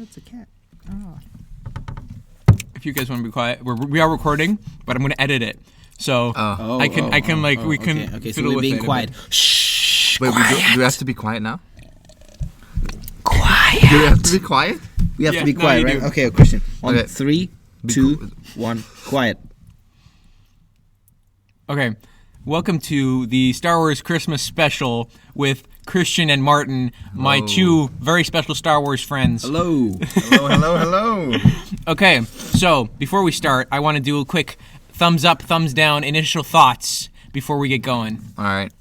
it's a cat. Oh. If you guys want to be quiet, we are recording, but I'm going to edit it. So we can Okay, so we're being quiet. Shh. Wait, do we have to be quiet now? Quiet. Do we have to be quiet? We have to be no, quiet, you right? do. Okay, Christian. On Okay. 3, 2, 1, quiet. Okay. Welcome to the Star Wars Christmas special with Christian and Martin, my two very special Star Wars friends. Hello. Hello. Okay, so before we start, I want to do a quick thumbs up, thumbs down, initial thoughts before we get going. All right.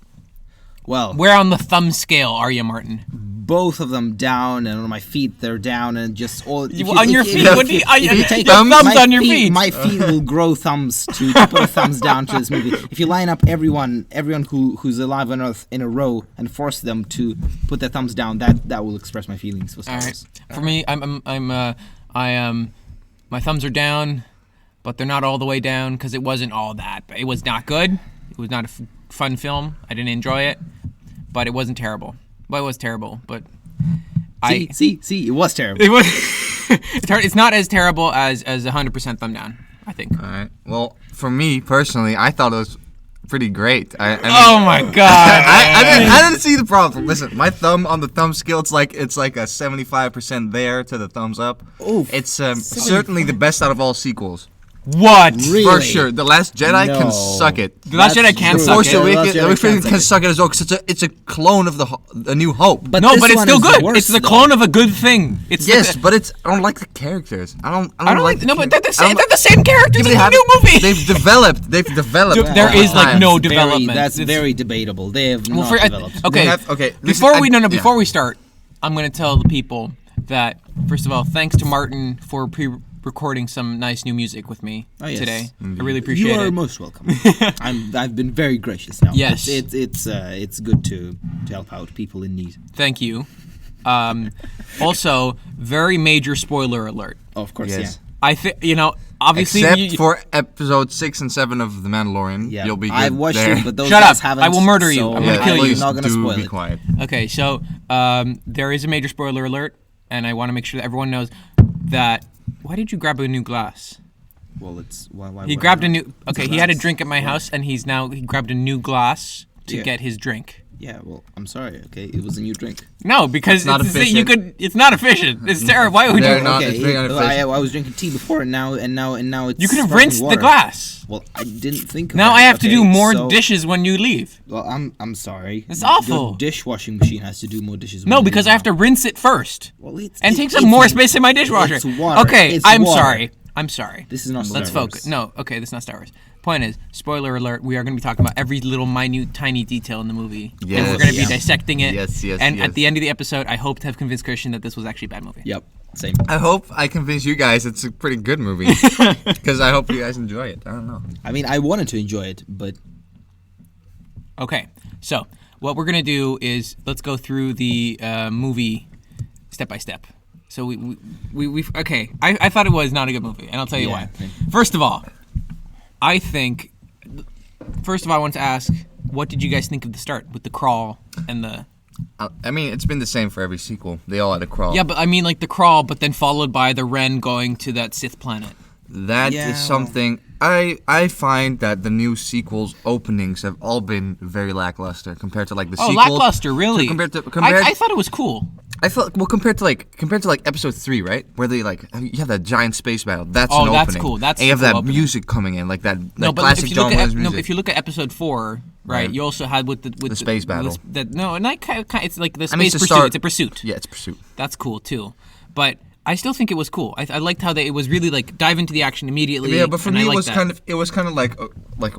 Well, Where on the thumb scale are you, Martin? both of them down, and on my feet they're down, and just all. On your feet? What do you? If you take thumbs my on your feet. My feet will grow thumbs to put a thumbs down to this movie. If you line up everyone who's alive on Earth in a row and force them to put their thumbs down, that will express my feelings for Star Wars. For me, my thumbs are down, but they're not all the way down because it wasn't all that. It was not good. It was not a fun film. I didn't enjoy it, but it wasn't terrible. Well, it was terrible, but See, it was terrible. it was. It's not as terrible as 100% thumb down, I think. All right. Well, for me personally, I thought it was pretty great. I mean, Oh my god! I didn't see the problem. Listen, my thumb on the thumb scale, it's like a 75% there to the thumbs up. Oof. It's certainly the best out of all sequels. What? Really? For sure. The Last Jedi No. can suck it. The Last Jedi can true. suck Force it. The Awakens Last Jedi can suck it as well because it's a clone of the New Hope. But No, this but it's one still is good. worse, It's the though. clone of a good thing. It's Yes, the, but I don't like the characters. I don't like no, but they're the I same. don't- They're the same characters in Yeah, the new movie. They've developed. There over is like time. no Very- development. That's It's- very debatable. They have Well, not developed. okay. Okay. Before we start, I'm going to tell the people that first of all, thanks to Martin for pre-recording some nice new music with me today. I really appreciate You are it. most welcome. I've been very gracious now. Yes. It's good to help out people in need. Thank you. Also, very major spoiler alert. Oh, of course, Yes. I think obviously. Except for episode 6 and 7 of The Mandalorian, yeah. you'll be good I've watched there. it, but those Shut guys up. haven't. I will murder you. so I'm gonna kill you. Please I'm not gonna do spoil be it. quiet. Okay, so there is a major spoiler alert, and I want to make sure that everyone knows that. Why did you grab a new glass? Well, it's why He grabbed a new. Okay, he had a drink at my house, and he grabbed a new glass to get his drink. Yeah, well, I'm sorry. Okay, it was a new drink. No, because not it's efficient. It's not efficient. It's terrible. Why would They're you? not- Okay, it's very I unefficient. was drinking tea before, and now it's. You could have sparkling rinsed water. the glass. Well, I didn't think. Of Now that. I have to Okay, do more so- dishes when you leave. Well, I'm sorry. It's awful. Your dishwashing machine has to do more dishes. No, when you because I leave have to rinse it first, Well, and take some more space in my dishwasher. It's water. Okay, It's I'm water. sorry. I'm sorry. This is not Star Let's Wars. focus. No, okay, this is not Star Wars. Point is, spoiler alert, we are going to be talking about every little minute, tiny detail in the movie. And Yes. we're going to be Yeah. dissecting it. Yes, And yes. at the end of the episode, I hope to have convinced Christian that this was actually a bad movie. Yep. Same. I hope I convince you guys it's a pretty good movie. Because I hope you guys enjoy it. I don't know. I mean, I wanted to enjoy it, but Okay, so what we're going to do is let's go through the movie step by step. So we've okay. I thought it was not a good movie, and I'll tell you Yeah, why. okay. First of all, I want to ask, what did you guys think of the start with the crawl and the? I mean, it's been the same for every sequel. They all had a crawl. Yeah, but I mean like the crawl, but then followed by the Ren going to that Sith planet. That Yeah, is something I find that the new sequels openings have all been very lackluster compared to like the Oh, sequel. lackluster, really? compared to I thought it was cool. I felt compared to like episode 3, right? Where they like you have that giant space battle. That's Oh, an that's opening. cool. That's and you have a cool that opening. music coming in, like that No, but classic if you look John at Williams music. if you look at episode 4, right, Right. you also had with the space battle. It's like the space I mean, it's the pursuit. start- It's a pursuit. Yeah, it's Pursuit. That's cool too, but I still think it was cool. I liked how it was really like dive into the action immediately. Yeah, but for and me I it liked was that. kind of like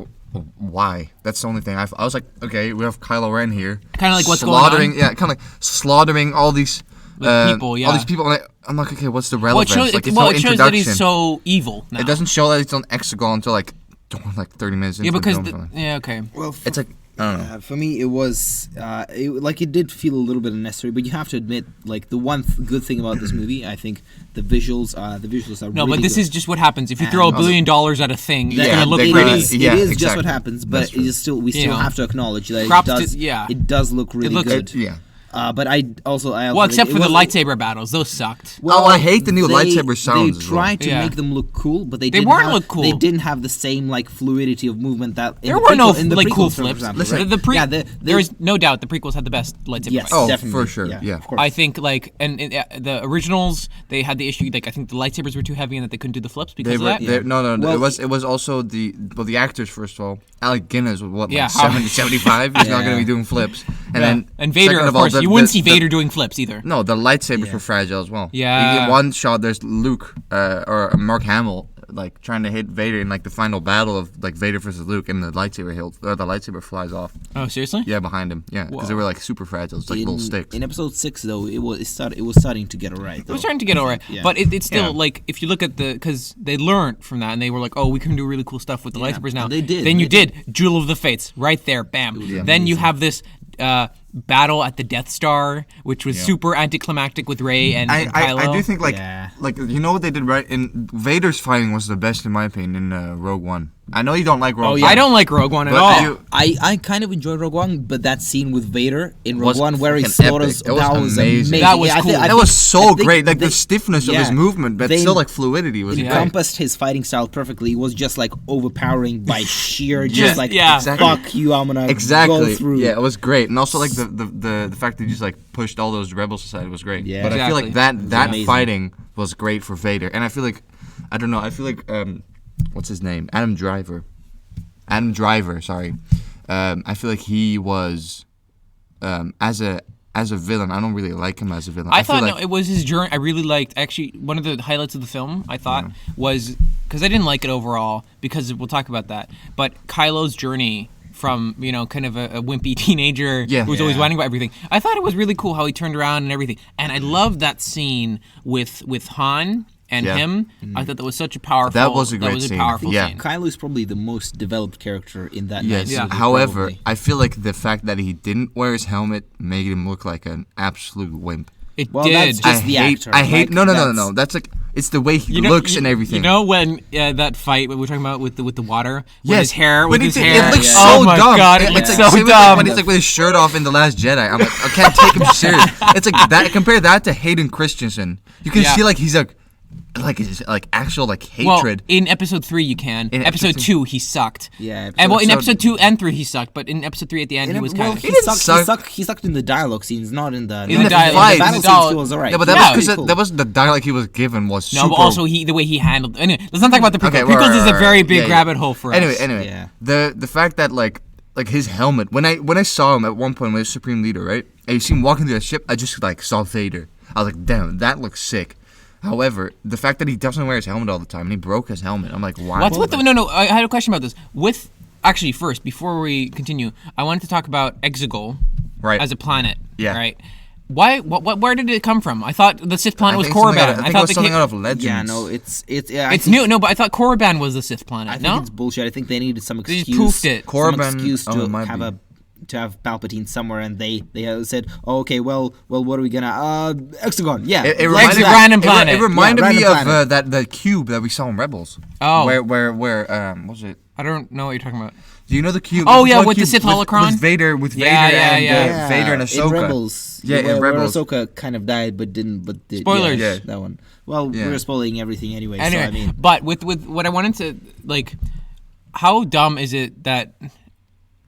why? That's the only thing. I was like, okay, we have Kylo Ren here. Kinda like what's going on? slaughtering, yeah, kind of like slaughtering all these people, yeah. all these people. And I'm like, okay, what's the well, it relevance? shows, like, it's well, no it shows introduction. that he's so evil now. It doesn't show that it's on Exegol until like 30 minutes. Yeah, into because the film. yeah, okay. well, It's like I don't know. for me, it was it did feel a little bit unnecessary. But you have to admit, like the one good thing about this movie, I think the visuals are No, really but this good. is just what happens if you And throw $1 also- billion at a thing. It's Yeah, gonna look they're It gonna- pretty. is, yeah, it is just exactly. what happens, That's but true. we still You know, have to acknowledge that props it does. to- yeah. It does look really looks- good. Yeah. But I also Well, except for the lightsaber battles, those sucked. Oh, I hate the new lightsaber sounds They as well. tried to Yeah. make them look cool, but they weren't have, look cool. They didn't have the same like fluidity of movement that in There the were no in the like cool prequels, for flips. example, Listen, right? Yeah, the- there is no doubt the prequels had the best lightsaber yes, fights. Oh, definitely, for sure, yeah. of course. I think like and the originals they had the issue like I think the lightsabers were too heavy and that they couldn't do the flips because of that. No. Well, it was also the actors first of all. Alec Guinness was what, Yeah, like how- 70, 75? He's not Yeah. going to be doing flips. And Yeah. then And Vader, second of all, course, the- you wouldn't the- see the- Vader doing flips either. No, the lightsabers Yeah. were fragile as well. Yeah. In one shot, there's Luke or Mark Hamill like trying to hit Vader in like the final battle of like Vader versus Luke, and the lightsaber flies off. Oh, seriously? Yeah, behind him. Yeah, because they Whoa. were like super fragile. It's like little sticks. In episode 6, though, it was starting to get alright. It was starting to get alright, Yeah. but it's still Yeah. like if you look at because they learned from that and they were like, oh, we can do really cool stuff with the lightsabers now. and they did. Then you They did Jewel of the Fates right there, bam. was Then you amazing. have this battle at the Death Star, which was super anticlimactic with Rey and Kylo. I do think Yeah. like you know what they did right in Vader's fighting was the best in my opinion in Rogue One. I know you don't like Rogue Oh, One. yeah. I don't like Rogue One at But all. you- I kind of enjoyed Rogue One, but that scene with Vader in Rogue Was One where he fucking slaughters, epic. It was that was amazing. amazing. That was Yeah, I cool. thi- I that think- was so I think great. Like they- the stiffness of his yeah. movement, but They- still like fluidity was It great. encompassed his fighting style perfectly. It was just like overpowering by sheer, Yeah, just like yeah. Exactly. fuck you, I'm gonna Exactly. go through. Yeah, it was great, and also like the fact that he just like pushed all those rebels aside was great. Yeah. But I feel like Exactly. that amazing. fighting was great for Vader, and I feel like I don't know. I feel like what's his name? Adam Driver. Sorry. I feel like he was as a villain. I don't really like him as a villain. I feel thought like, no, it was his journey. I really liked actually one of the highlights of the film. I thought was because I didn't like it overall because we'll talk about that. But Kylo's journey from kind of a wimpy teenager Yeah. who was always Yeah. whining about everything. I thought it was really cool how he turned around and everything. And I loved that scene with Han and Yeah. him. I thought that was such a powerful. That was a great scene. powerful Yeah. scene. Kylo is probably the most developed character in that. Yes. night Yeah. movie, However, probably. I feel like the fact that he didn't wear his helmet made him look like an absolute wimp. It Well, did. that's just the actor. I hate. Like, No. that's- That's like it's the way he You know- looks you- and everything. You know when that fight we were talking about with the water, with Yes, his hair, but with his it hair. looks Yeah. so Oh my dumb. god, it It's looks like so same with, dumb. when he's like with his shirt off in The Last Jedi. I'm like, I can't take him serious. It's like that. Compare that to Hayden Christensen. You can Yeah. see like he's like actual like Well, hatred. in episode 3 you can. In episode episode 2 he sucked. Yeah, And well, in episode- episode 2 and 3 he sucked, but in episode 3 at the end he was kind of. he didn't sucked, suck. he sucked in the dialogue scenes, not in the In the dialogue, In fight. the battle in the scenes, dialogue. he was alright. Yeah, but that Yeah. was because Cool. that was the dialogue he was given was No, super. but also the way he handled. Anyway, let's not talk about the prequels. Okay, Prequels is a right, very right. big Yeah, yeah. rabbit hole for us. Anyway, Yeah. the fact that like his helmet when I saw him at one point when he was Supreme Leader, right? And you see him walking through the ship, I just like saw Vader. I was like, damn, that looks sick. However, the fact that he doesn't wear his helmet all the time and he broke his helmet, I'm like, why? What's with the no? I had a question about this. With actually, first before we continue, I wanted to talk about Exegol, Right. as a planet. Yeah. Right. Why? Where did it come from? I thought the Sith planet was think something Korriban. out of- I think thought it was they something came- out of Legends. Yeah, no, it's yeah, I It's think- new. No, but I thought Korriban was the Sith planet. I think no. it's bullshit. I think they needed some They excuse. just poofed it. Some Korriban- excuse oh, to it might have be. to have Palpatine somewhere, and they said, oh, okay, well, what are we gonna Hexagon? Yeah, It like reminded, that. random planet. It reminded Yeah, me random of planet. that cube that we saw in Rebels. Oh. where what was it? I don't know what you're talking about. Do you know the cube? Oh, the yeah, one with the cube Sith holocron? with Vader, Yeah, Vader yeah, and yeah. Vader and Ahsoka. In Rebels. Yeah, in where Rebels. Ahsoka kind of died, but did. Spoilers. Yeah, Yeah. that one. Well, Yeah. we're spoiling everything anyway. Anyway, So I mean, but with what I wanted to like, how dumb is it that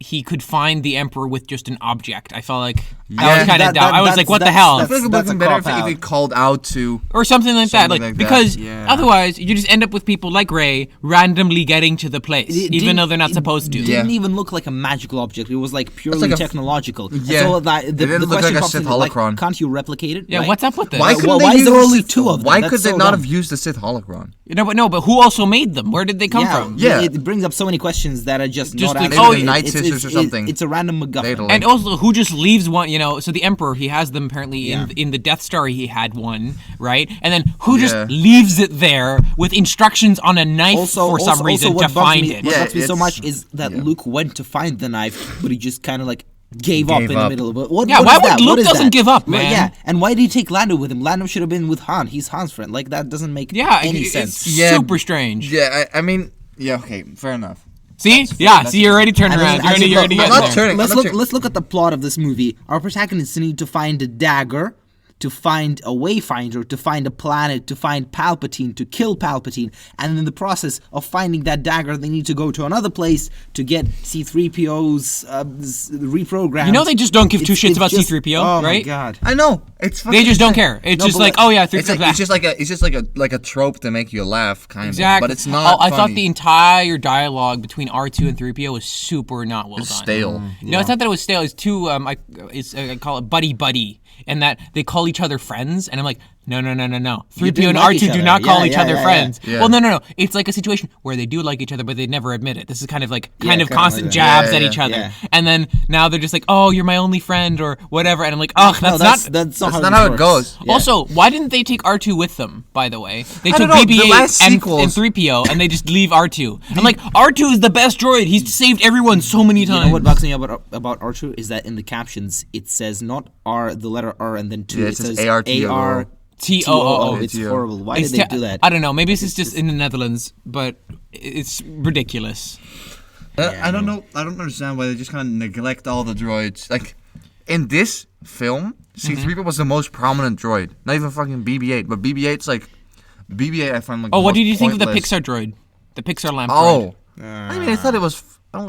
he could find the Emperor with just an object? I felt like that Yeah. was kind of That- dumb. that- I was that's- like, what the that's- hell? I feel like it would That's have a been better if cop-out. he called out to. Or something like that, Something like like that, because yeah. otherwise you just end up with people like Rey randomly getting to the place, It even didn't- though they're not it supposed to. Yeah. didn't even look like a magical object. It was like purely like a- technological. And Yeah. So that, It didn't look like a pops Sith in, like, holocron. can't you replicate it? Yeah, Right? what's up with this? Why Well, couldn't why they is there use only the- two of them? Why That's could they so not dumb. have used the Sith holocron? But who also made them? Where did they come from? Yeah. It brings up so many questions that are just Just not like, answered. oh, the Night It's- Sisters it's- or something. It's a random MacGuffin. They'd And also, who just leaves one? So the Emperor, he has them apparently Yeah. in the Death Star. He had one, right? And then who Yeah. just leaves it there with instructions on a knife for some reason what to bugs find me, it? What Yeah, bugs me so it's- much is that yeah. Luke went to find the knife, but he just kind of like gave up in the up. middle. But what? Yeah, what why is would that? Luke What is doesn't that? give up, Well, man? Yeah, and why did he take Lando with him? Lando should have been with Han. He's Han's friend. Like that doesn't make Yeah, any it's sense. Yeah. super strange. Yeah, I mean, yeah, okay, fair enough. See? See, you're already turning around. You're already I'm getting not there. turning. Let's look at the plot of this movie. Our protagonists need to find a dagger, to find a wayfinder, to find a planet, to find Palpatine, to kill Palpatine, and in the process of finding that dagger, they need to go to another place to get C-3PO's reprogrammed. You know they just don't give two shits about C-3PO, oh right? my god. I know. It's fucking They just don't insane. care. It's No, just but like, like- oh yeah, 3PO's It's like back. it's just like a trope to make you laugh, kind Exactly. of. But it's not. I thought funny. the entire dialogue between R2 and 3PO was super not well done. stale. No, it's not that it was stale. It's too. I call it buddy, and that they call each other friends. And I'm like, no. 3PO do and like R2 each do other. not call Yeah, each yeah, other yeah, friends. yeah. Well, no. It's like a situation where they do like each other, but they never admit it. This is kind of kinda constant like that. jabs Yeah, at yeah, each other. yeah. And then now they're just like, oh, you're my only friend or whatever. And I'm like, oh, No, that's not. that's not not how how this it goes. works. Yeah. Also, why didn't they take R2 with them, by the way? They I took don't know, the BB-8 last and sequels- 3PO, and they just leave R2. I'm like, R2 is the best droid. He's saved everyone so many You times. know what bugs me about R2 is that in the captions it says not R, the letter R, and then 2. Yeah, it it says says ARTO. AR. TOO. It's ATO. horrible. Why It's did they do that? I don't know. Maybe this is just in the Netherlands, but it's ridiculous. I don't know. I don't understand why they just kind of neglect all the droids. Like in this film, C-3PO was the most prominent droid. Not even fucking BB-8, but BB-8's like BB-8. I find like. Oh, the what most did you think of the pointless. Pixar droid? The Pixar lamp droid. Oh, I mean, I thought it was. I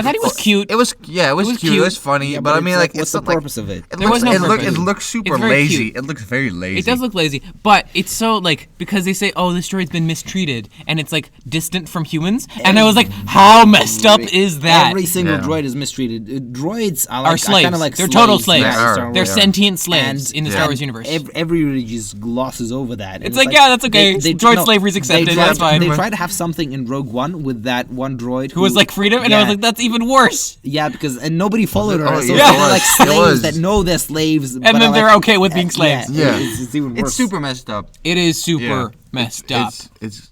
thought it was cute. It was it was cute. It was funny, Yeah, but I it's mean, like, what's it's the not like- purpose of it? There was no purpose. It looks super It's very lazy. cute. It looks very lazy. It does look lazy, but it's so like because they say, "Oh, this droid's been mistreated," and it's like distant from humans, and I was like, "How messed up is that?" Every single Yeah. droid is mistreated. Droids are, Are like, slaves. kind of like They're total slaves. They are. They're They are. sentient slaves in the Star Wars and universe. Everybody just glosses over that. And It's like, yeah, that's okay. Droid slavery's they accepted, tried- that's fine. They tried to have something in Rogue One with that one droid Who was like freedom, and I was like, "That's even worse." yeah, because and nobody followed her. Oh, So yeah. they're like It was. slaves that know they're slaves, And then they're okay with being slaves. Yeah. it's even worse. It's super messed up. It is super Yeah. messed up. It's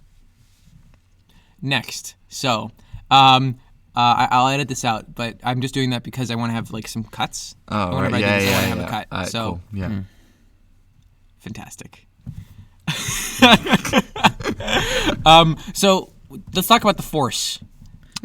Next, so I'll edit this out, but I'm just doing that because I want to have like some cuts. I oh want right, to write yeah, these, I yeah, want to have yeah. a cut. Alright, So cool. Yeah. fantastic. So let's talk about the Force.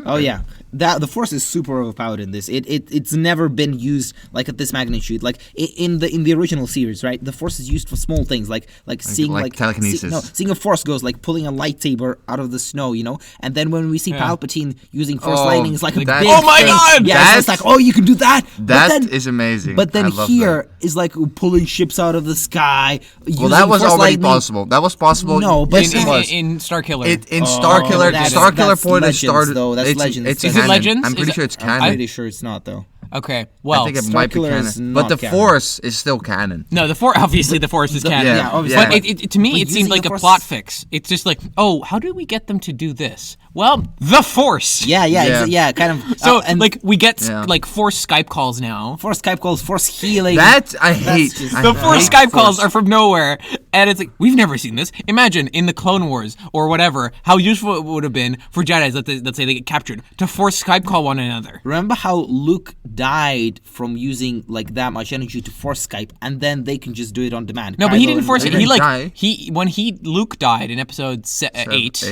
Oh yeah, the Force is super overpowered in this. It's never been used like at this magnitude. Like in the original series, right? The Force is used for small things like seeing like telekinesis. seeing a Force ghost, like pulling a lightsaber out of the snow, you know. And then when we see Yeah. Palpatine using Force Oh, lightning, it's like a big that's- Oh my thing. God! Yeah, it's just That's- like, oh, you can do that. That is amazing. But then I love here that. is like pulling ships out of the sky. Well, that was Force already lightning. possible. That was possible. No, but yes, in, it was. in Star Killer. In Starkiller, that's- Starkiller that's point it Legends, started. though. That's it's, Legends. It's Is it canon. Legends? I'm pretty Is sure it- it's I'm canon. pretty sure it's not though. Okay, well, I think it might be Starkiller is canon. not But the canon. Force is still canon. no, the Force obviously the Force is canon. yeah, obviously. But to me, But it seemed using like the a Force- plot fix. It's just like, oh, how do we get them to do this? Well, the Force. Yeah, Yeah. kind of. So and like we get Yeah. like Force Skype calls now. Force Skype calls, Force healing. That I hate. just- I The hate Force Skype calls Force. are from nowhere, and it's like we've never seen this. Imagine in the Clone Wars or whatever, how useful it would have been for Jedi's. Let's say they get captured to Force Skype call one another. Remember how Luke died from using like that much energy to Force Skype, and then they can just do it on demand. No, but he Kylo didn't and- force it. He He didn't like die. when Luke died in Episode 8.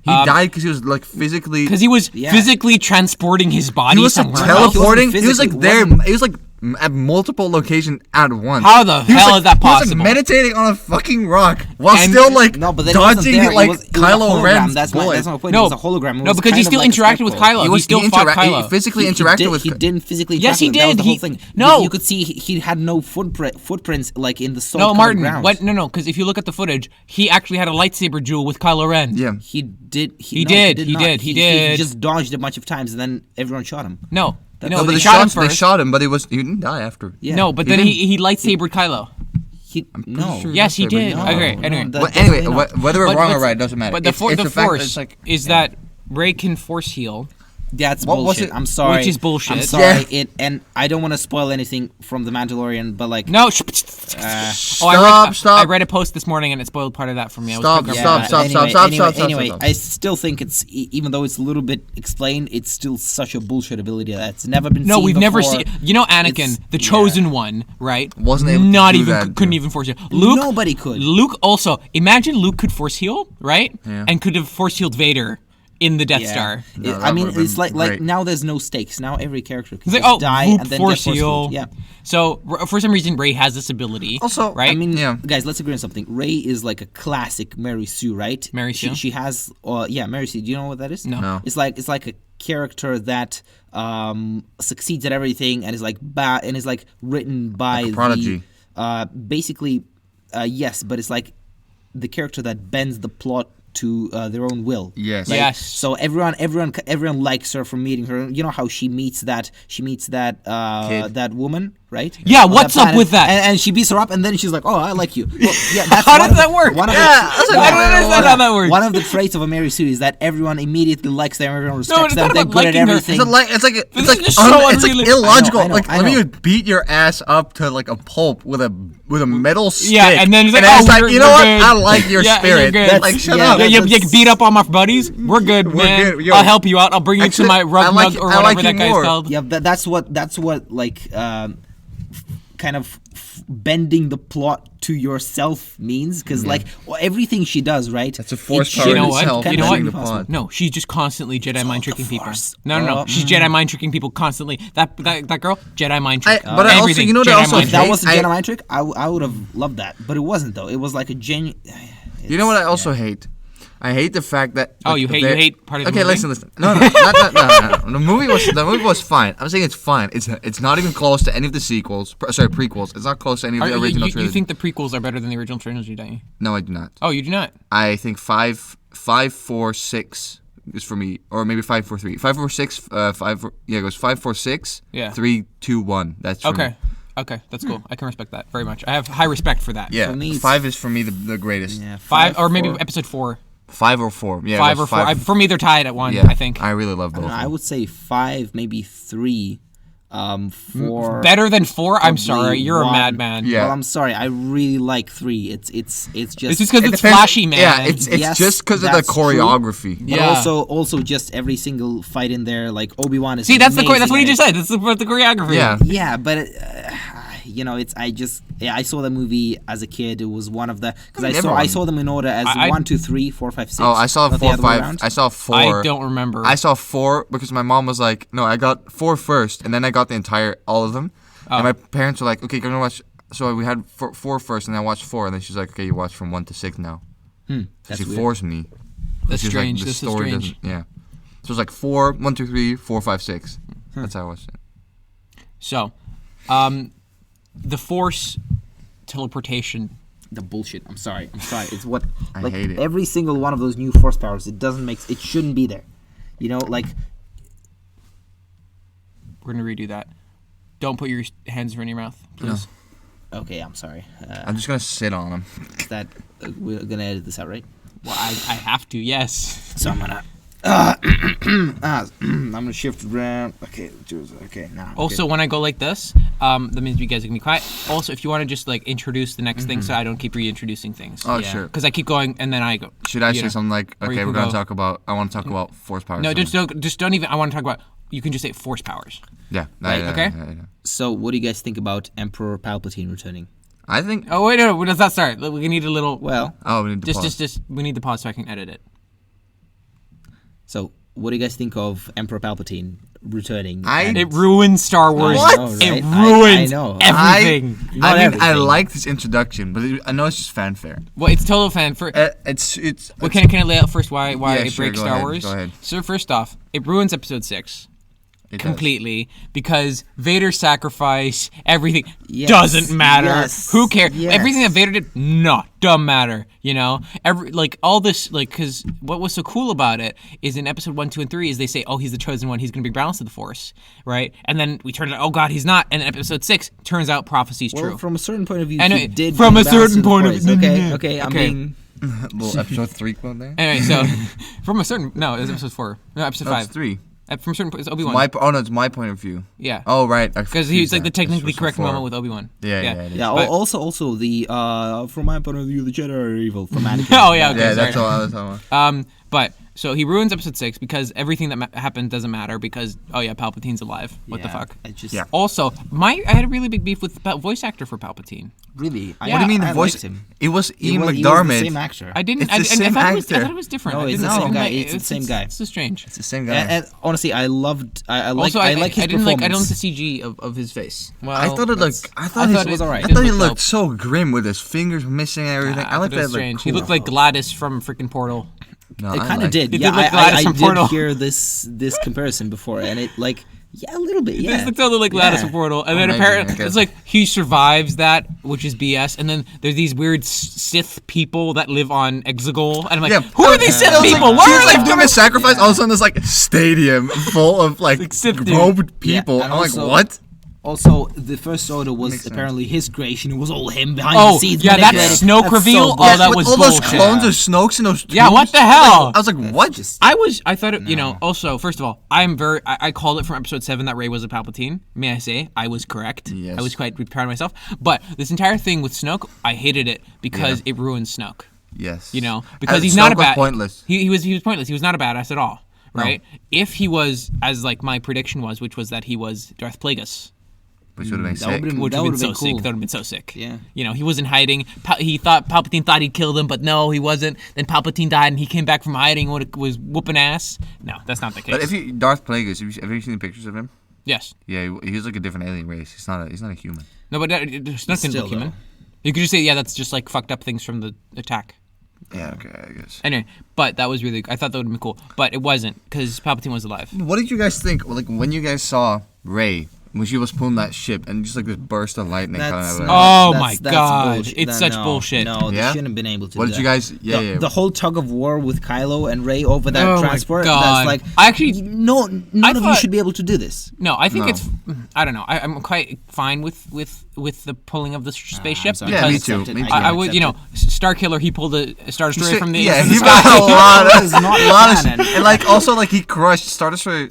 He died because he was like physically. Because he was Yeah. physically transporting his body He was like somewhere else. teleporting. He was like physically- there. wasn't- He was like at multiple locations at once. How the He was, hell like- is that He was possible? like meditating on a fucking rock while And- still like No, but then he wasn't dodging there. like It was a Kylo hologram. Ren's That's bullet. my point. No, It was a hologram. It no, was because he kind of still like a interacted with Skype Kylo. call. He still fought Kylo. He physically interacted with. He didn't physically. Yes, he interact with him. That was did. the He- whole thing. no. You could see he had no footprints like in the salt. No, Martin. ground. What? No. Because if you look at the footage, he actually had a lightsaber duel with Kylo Ren. Yeah. He did. He no, did, did he not. did, he He did. just dodged a bunch of times, and then everyone shot him. No, That's- no, No, but they they shot him They first. shot him, but he didn't die after. Yeah. No, but He then didn't. he lightsabered Kylo. He no. sure. Yes, he did. No, Okay, no, anyway. that- Well, anyway, definitely not. whether we're But wrong or let's- right doesn't matter. But the, It's the the fact that Force it's like is that Rey can Force heal. That's What was bullshit. it? I'm sorry. Which is bullshit. I'm sorry. Yeah. And I don't want to spoil anything from The Mandalorian, but like No. Stop. I read a post this morning and it spoiled part of that for me. I was Stop, quite stop, grumpy. stop. Anyway, I still think it's even though it's a little bit explained, it's still such a bullshit ability that's never been. No, seen we've never before. seen. You know, Anakin, It's- the yeah. chosen one, right? Wasn't able to Not do even that, couldn't yeah. even force heal. Luke, Nobody could. Luke also. Imagine Luke could force heal, right? Yeah. And could have force healed Vader in the Death Yeah. Star. No, I that mean, would've it's been like great. now there's no stakes. Now every character can It's like, just oh, die whoop, and then force get force heal. healed. Yeah. So for some reason, Rey has this ability. Also, right? I mean, Yeah. guys, let's agree on something. Rey is like a classic Mary Sue, right? Mary Sue? She has, Mary Sue. Do you know what that is? No. It's like a character that succeeds at everything and is like and is like written by Like a prodigy. basically, yes, but it's like the character that bends the plot to their own will. Yes. right? Yes. So everyone likes her for meeting her. You know how she meets that Kid. that woman, right? Yeah, On what's that up planet. with that? And she beats her up, and then she's like, "Oh, I like you." Well, yeah, that's How one does of that the- work? One of Yeah, the, I don't understand how that works. One of the traits of a Mary Sue is that everyone immediately likes them, everyone it's respects them, not they're about good at liking her. everything. It's like This is just so it's like unrealistic. illogical. I know, like I let me know. beat your ass up to like a pulp with a metal stick. Yeah, and then it's like, it's oh, like, we're- you know we're what? good. I like your Yeah, you're spirit. good. Like shut Yeah, up. Yeah, you that's- beat up all my buddies. We're good, We're man. good, yo. I'll help you out. I'll bring you Actually, to my rug I like- nug or I whatever like that you guy's more. called. Yeah, that's what like kind of bending the plot to yourself means, because like everything she does, right? That's a force it power You should- know in what? itself. can You know be what? bending the possible. plot. No, she's just constantly Jedi mind tricking people. Force. No. She's Jedi mind tricking people constantly. That girl, Jedi mind trick. But I also- Everything, you know what I Jedi also mind If trick. that was a I- Jedi mind trick, I would have loved that, but it wasn't though. It was like a genuine. You know what I also hate? I hate the fact that. Oh, you hate part of the okay, movie? listen. No. The movie was fine. I'm saying it's fine. It's not even close to any of the sequels. Prequels. It's not close to any of the original you trilogy. think the prequels are better than the original trilogy, don't you? No, I do not. Oh, you do not. I think 5, 4, 6 is for me, or maybe 5, 4, 3. 5, 4, 6. 5. Yeah, it goes 5, 4, 6. Yeah. 3, 2, 1. That's for Okay. Me. Okay, that's cool. I can respect that very much. I have high respect for that. Yeah. For me, it's- 5 is for me the greatest. Yeah, Five or maybe 4. episode 4. 5 or 4. Yeah. it Five was or 4. For me, they're tied at 1, Yeah. I think. I really love both. of I them. would say 5, maybe 3. 4. Better than 4? I'm sorry. Probably You're a 1. madman. Yeah. Well, I'm sorry. I really like 3. It's just. It's just because It it's depends- flashy, man. Yeah, it's Yes, just because of the that's true. choreography. But Yeah. also just every single fight in there, like Obi-Wan is. See, that's that's what amazing he in just it. said. That's the choreography. Yeah. Yeah, but I saw the movie as a kid. It was one of the because I everyone. saw them in order as I- 1, 2, 3, 4, 5, 6. Oh, I saw not the 4, other way 5. around. I saw 4. I don't remember. I saw 4 because my mom was like, "No, I got 4 first, and then I got all of them." Oh. And my parents were like, "Okay, you're gonna watch." So we had 4 first, and I watched 4, and then she's like, "Okay, you watch from 1 to 6 now." That's She weird. forced me. That's She was strange. Like, the That's so story strange. doesn't. Yeah. So it's like 4, 1, 2, 3, 4, 5, 6. That's how I watched it. So, the Force teleportation. The bullshit. I'm sorry. It's what I like hate it. every single one of those new force powers. It doesn't make. It shouldn't be there. You know, like We're gonna redo that. Don't put your hands in front of your mouth, please. okay. I'm sorry. I'm just gonna sit on them. That we're gonna edit this out, right? Well, I have to. Yes. So I'm gonna. I'm gonna shift around. Okay, okay. Now. Also, when I go like this, that means you guys are gonna be quiet. Also, if you want to just like introduce the next thing, so I don't keep reintroducing things. Oh, sure. Because I keep going and then I go. Should I you say know. something like, Or you "Okay, can we're gonna go- talk about. I want to talk about force powers." No, something. just don't even. I want to talk about. You can just say force powers. Yeah. Right, okay. Yeah. So, what do you guys think about Emperor Palpatine returning? I think. Oh wait, no, does that start? We need a little. Well, Oh, we need to pause. just we need the pause so I can edit it. so what do you guys think of Emperor Palpatine returning? I- and- It ruins Star Wars. What? know, It right? ruins I know. everything. Not I everything. like this introduction, but I know it's just fanfare. Well, it's total fan for. It's. Well, can I lay out first why Yeah, it sure, breaks go Star ahead, Wars? go ahead. So first off, it ruins Episode 6 It does. completely because Vader's sacrifice, everything Yes, doesn't matter. yes, Who cares? yes. Everything that Vader did, doesn't matter. You know, all this, because what was so cool about it is in Episode 1, 2, and 3 is they say, oh, he's the chosen one, he's going to bring balance to the Force, right? And then we turn it, oh God, he's not. And then Episode 6 turns out prophecy's Well, true. from a certain point of view, I know he it- did. from bring a balance certain to the point of Force. view. Okay, I'm Okay. being. Little episode 3 quote there. Anyway, so from a certain it was Episode 4, no, Episode No, 5. it's 3. From a certain point, it's Obi-Wan. It's my point of view. Yeah. Oh right. Because he's like the technically correct moment with Obi-Wan. Yeah, it is. Yeah. But- Also the from my point of view, the Jedi are evil from Anakin. Oh yeah, okay, Yeah, sorry. that's all I was talking about. But so he ruins episode 6 because everything that happened doesn't matter because Palpatine's alive. What the fuck? Also, I had a really big beef with the voice actor for Palpatine. Really? Yeah. What do you mean the I voice? liked him. It was Ian He was McDermott. the same actor. I didn't. It's the same I actor. thought it was different. No, I it's didn't the same know. guy. It's the same guy. It's so strange. It's the same guy. And honestly, I loved. I like. Also, I like his I didn't performance. like. I don't like the CG of his face. Well, I thought it looked. I thought it was alright. I thought he looked looked dope. so grim with his fingers missing and everything. I like thought it was that. strange. Cool. He looked like Gladys from freaking Portal. No, It I kind of like- did. He Yeah, did look Gladys I from did Portal. hear this comparison before, and it a little bit. Yeah. This looked totally like Gladys Yeah. from Portal, and then Maybe, apparently I guess. it's like he survives that, which is BS. And then there's these weird Sith people that live on Exegol, and I'm like, who are these Sith people? She Where was are like they doing a sacrifice. All of a sudden, there's like a stadium full of like Sith dude. robed people. and I'm like, also- what? Also, the First Order was Makes sense. apparently his creation. It was all him behind Oh, the scenes. yeah, that manipulating. Snoke That's reveal? So Oh, bullshit. that with was all those bullshit. clones of Snokes and those. Yeah, what tubes? the hell? I was like, what? I thought it, also, first of all, I called it from episode 7 that Rey was a Palpatine. May I say, I was correct. Yes. I was quite proud of myself. But this entire thing with Snoke, I hated it because it ruined Snoke. Yes. Because he's Snoke not a was bad. pointless. He was pointless. He was not a badass at all, right? If he was, as like my prediction was, which was that he was Darth Plagueis. Which would have been That sick. would've been- Which That would have been would've so been sick. cool. That would have been so sick. Yeah. He wasn't hiding. Palpatine thought he killed him, but no, he wasn't. Then Palpatine died, and he came back from hiding and was whooping ass. No, that's not the case. But if you Darth Plagueis, have you seen the pictures of him? Yes. Yeah, he's like a different alien race. He's not a human. No, but there's nothing Still, look human. though. You could just say, that's just like fucked up things from the attack. Yeah, okay, I guess. Anyway, but that was really. I thought that would have been cool, but it wasn't because Palpatine was alive. What did you guys think? Like when you guys saw Rey when she was pulling that ship and just like this burst of lightning coming out of her. Oh That's- my that's God. bullshit. It's such no, bullshit. No, they Yeah? shouldn't have been able to. What do did you that. guys? Yeah. The whole tug of war with Kylo and Rey over that Oh my transport. God. That's like I actually- none of you thought- should be able to do this. No, I think No. it's. I don't know. I'm quite fine with the pulling of the spaceship sorry. Yeah, me because too. I would, Starkiller. He pulled a Star Destroyer from the yeah, from the he sky. got a lot That of is not a lot of canon. and like also like he crushed Starkiller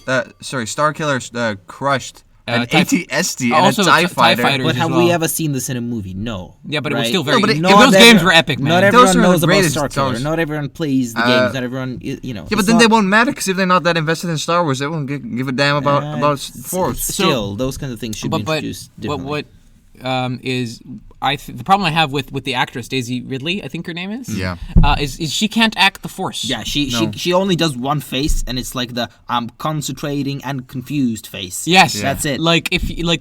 crushed an TIE AT-ST and also a the TIE TIE fighter. fighter. But as have well. we ever seen this in a movie? No. Yeah, but it was Right? still very. No, but those games were epic, man. Not Those everyone are knows the about greatest Starkiller. Star Wars. Not everyone plays the games. Not everyone, Yeah, it's but then not- they won't matter because if they're not that invested in Star Wars, they won't give a damn about Force. Still, those kinds of things should be introduced differently. what is the problem I have with the actress Daisy Ridley, I think her name is. Yeah. Is she can't act the Force. Yeah, she only does one face, and it's like the I'm concentrating and confused face. Yes, That's it. Like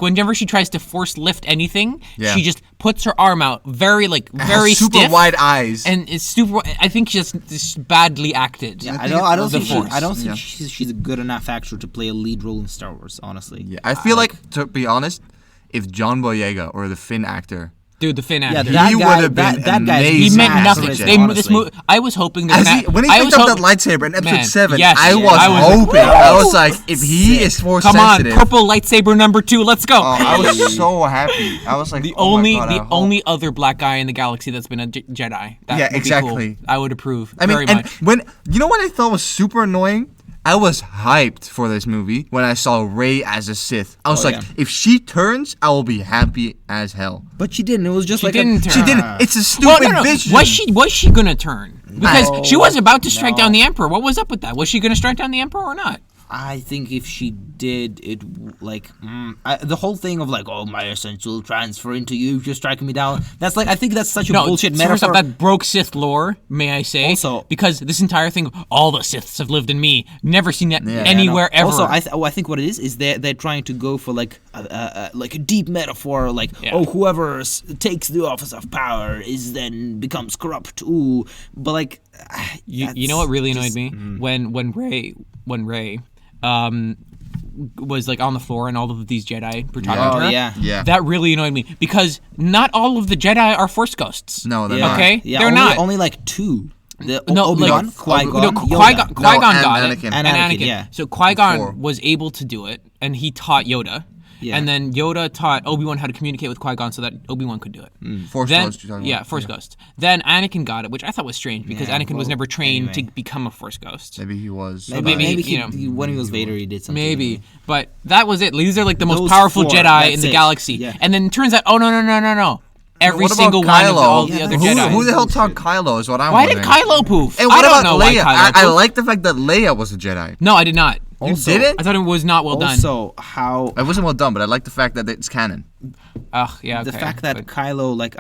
whenever she tries to force lift anything, Yeah. she just puts her arm out very Has super stiff, wide eyes. and it's super. I think she's just badly acted. Yeah, I I think don't it's think the Force. I don't think Yeah. she's a good enough actor to play a lead role in Star Wars. Honestly. Yeah, I feel like to be honest, if John Boyega or the Finn actor. Dude, the Finn actor. that He guy- would have been that guy's amazing. he He's meant as nothing. a Jedi, honestly. I was hoping they were As gonna, when he I picked was up that lightsaber in episode Man, 7, yes, I yeah. was I was- hoping. I was like, if he is Force Come on, sensitive. purple lightsaber number 2. Let's go. Oh, I was so happy. I was like, The oh only my God, I hope- only other black guy in the galaxy that's been a Jedi. That Yeah, would be exactly. Cool. I would approve. I mean, very and much. when you know what I thought was super annoying? I was hyped for this movie when I saw Rey as a Sith. I was like, yeah. if she turns, I will be happy as hell. But she didn't. It was just She like didn't a, turn. She didn't. It's a Well, stupid no. bitch. Was she gonna turn? Because she was about to strike no. down the Emperor. What was up with that? Was she gonna strike down the Emperor or not? I think if she did, the whole thing of like, oh, my essence will transfer into you, just striking me down. That's like, I think that's such a bullshit so first off, metaphor. that broke Sith lore, may I say? Also- because this entire thing of all the Siths have lived in me, never seen that Yeah, anywhere ever. Also, I think what it is they're trying to go for like a deep metaphor, like Yeah. whoever takes the office of power is then becomes corrupt. Ooh, but like, you know what really annoyed just- me when Rey was like on the floor and all of these Jedi were talking to Oh her. yeah. Yeah. That really annoyed me because not all of the Jedi are Force ghosts. No, they're Yeah. not. Okay, Yeah, they're only, not. Only like 2. The No, Obi-Wan, like- Qui-Gon, no, Yoda. Qui-Gon got it, Anakin. and Anakin. yeah. So Qui-Gon Before. was able to do it, and he taught Yoda. Yeah. And then Yoda taught Obi-Wan how to communicate with Qui-Gon so that Obi-Wan could do it. Force Then, Ghost, you're talking yeah, about. Force Ghost. Then Anakin got it, which I thought was strange because Yeah, Anakin was well, never trained anyway. to become a Force Ghost. Maybe he was. Maybe you know, when he was Vader, he did something. Maybe, but that was it. These are like the most Those powerful 4, Jedi that's in the it. galaxy. Yeah. And then it turns out, oh no. every What about single one of Kylo? all the other Jedi. Who the hell taught Kylo is what I'm Why did wondering. Kylo poof? And what I don't about know why Leia? Kylo I poofed. like the fact that Leia was a Jedi. No, I did not. Also, You didn't? I thought it was not well done. Also, how It wasn't well done, but I like the fact that it's canon. Ugh, yeah, okay. the fact that but- Kylo, like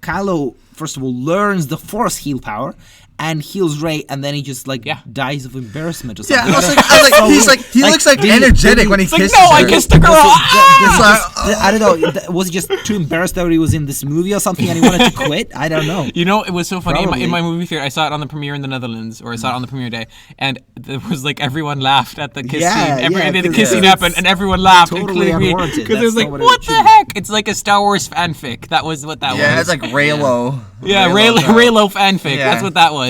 Kylo, first of all, learns the Force heal power and heals Rey, and then he just like Yeah. dies of embarrassment or Yeah, something. I was like, he looks like did he- energetic did he- when he It's like, kisses no, her. I kissed a girl. It's like, I don't know. Was he just too embarrassed that he was in this movie or something, and he wanted to quit? I don't know. You know, it was so funny. Probably. In my movie theater, I saw it on the premiere in the Netherlands, or I saw it on the premiere day, and there was like everyone laughed at the kiss Yeah, scene. yeah, The 'cause kissing it's happened, and everyone laughed, totally including me, unwarranted. because it was That's like, not what it what the should be. heck? It's like a Star Wars fanfic. That was what that yeah, was. it's like Raylo. Yeah, Raylo. Raylo fanfic. Yeah. That's what that was.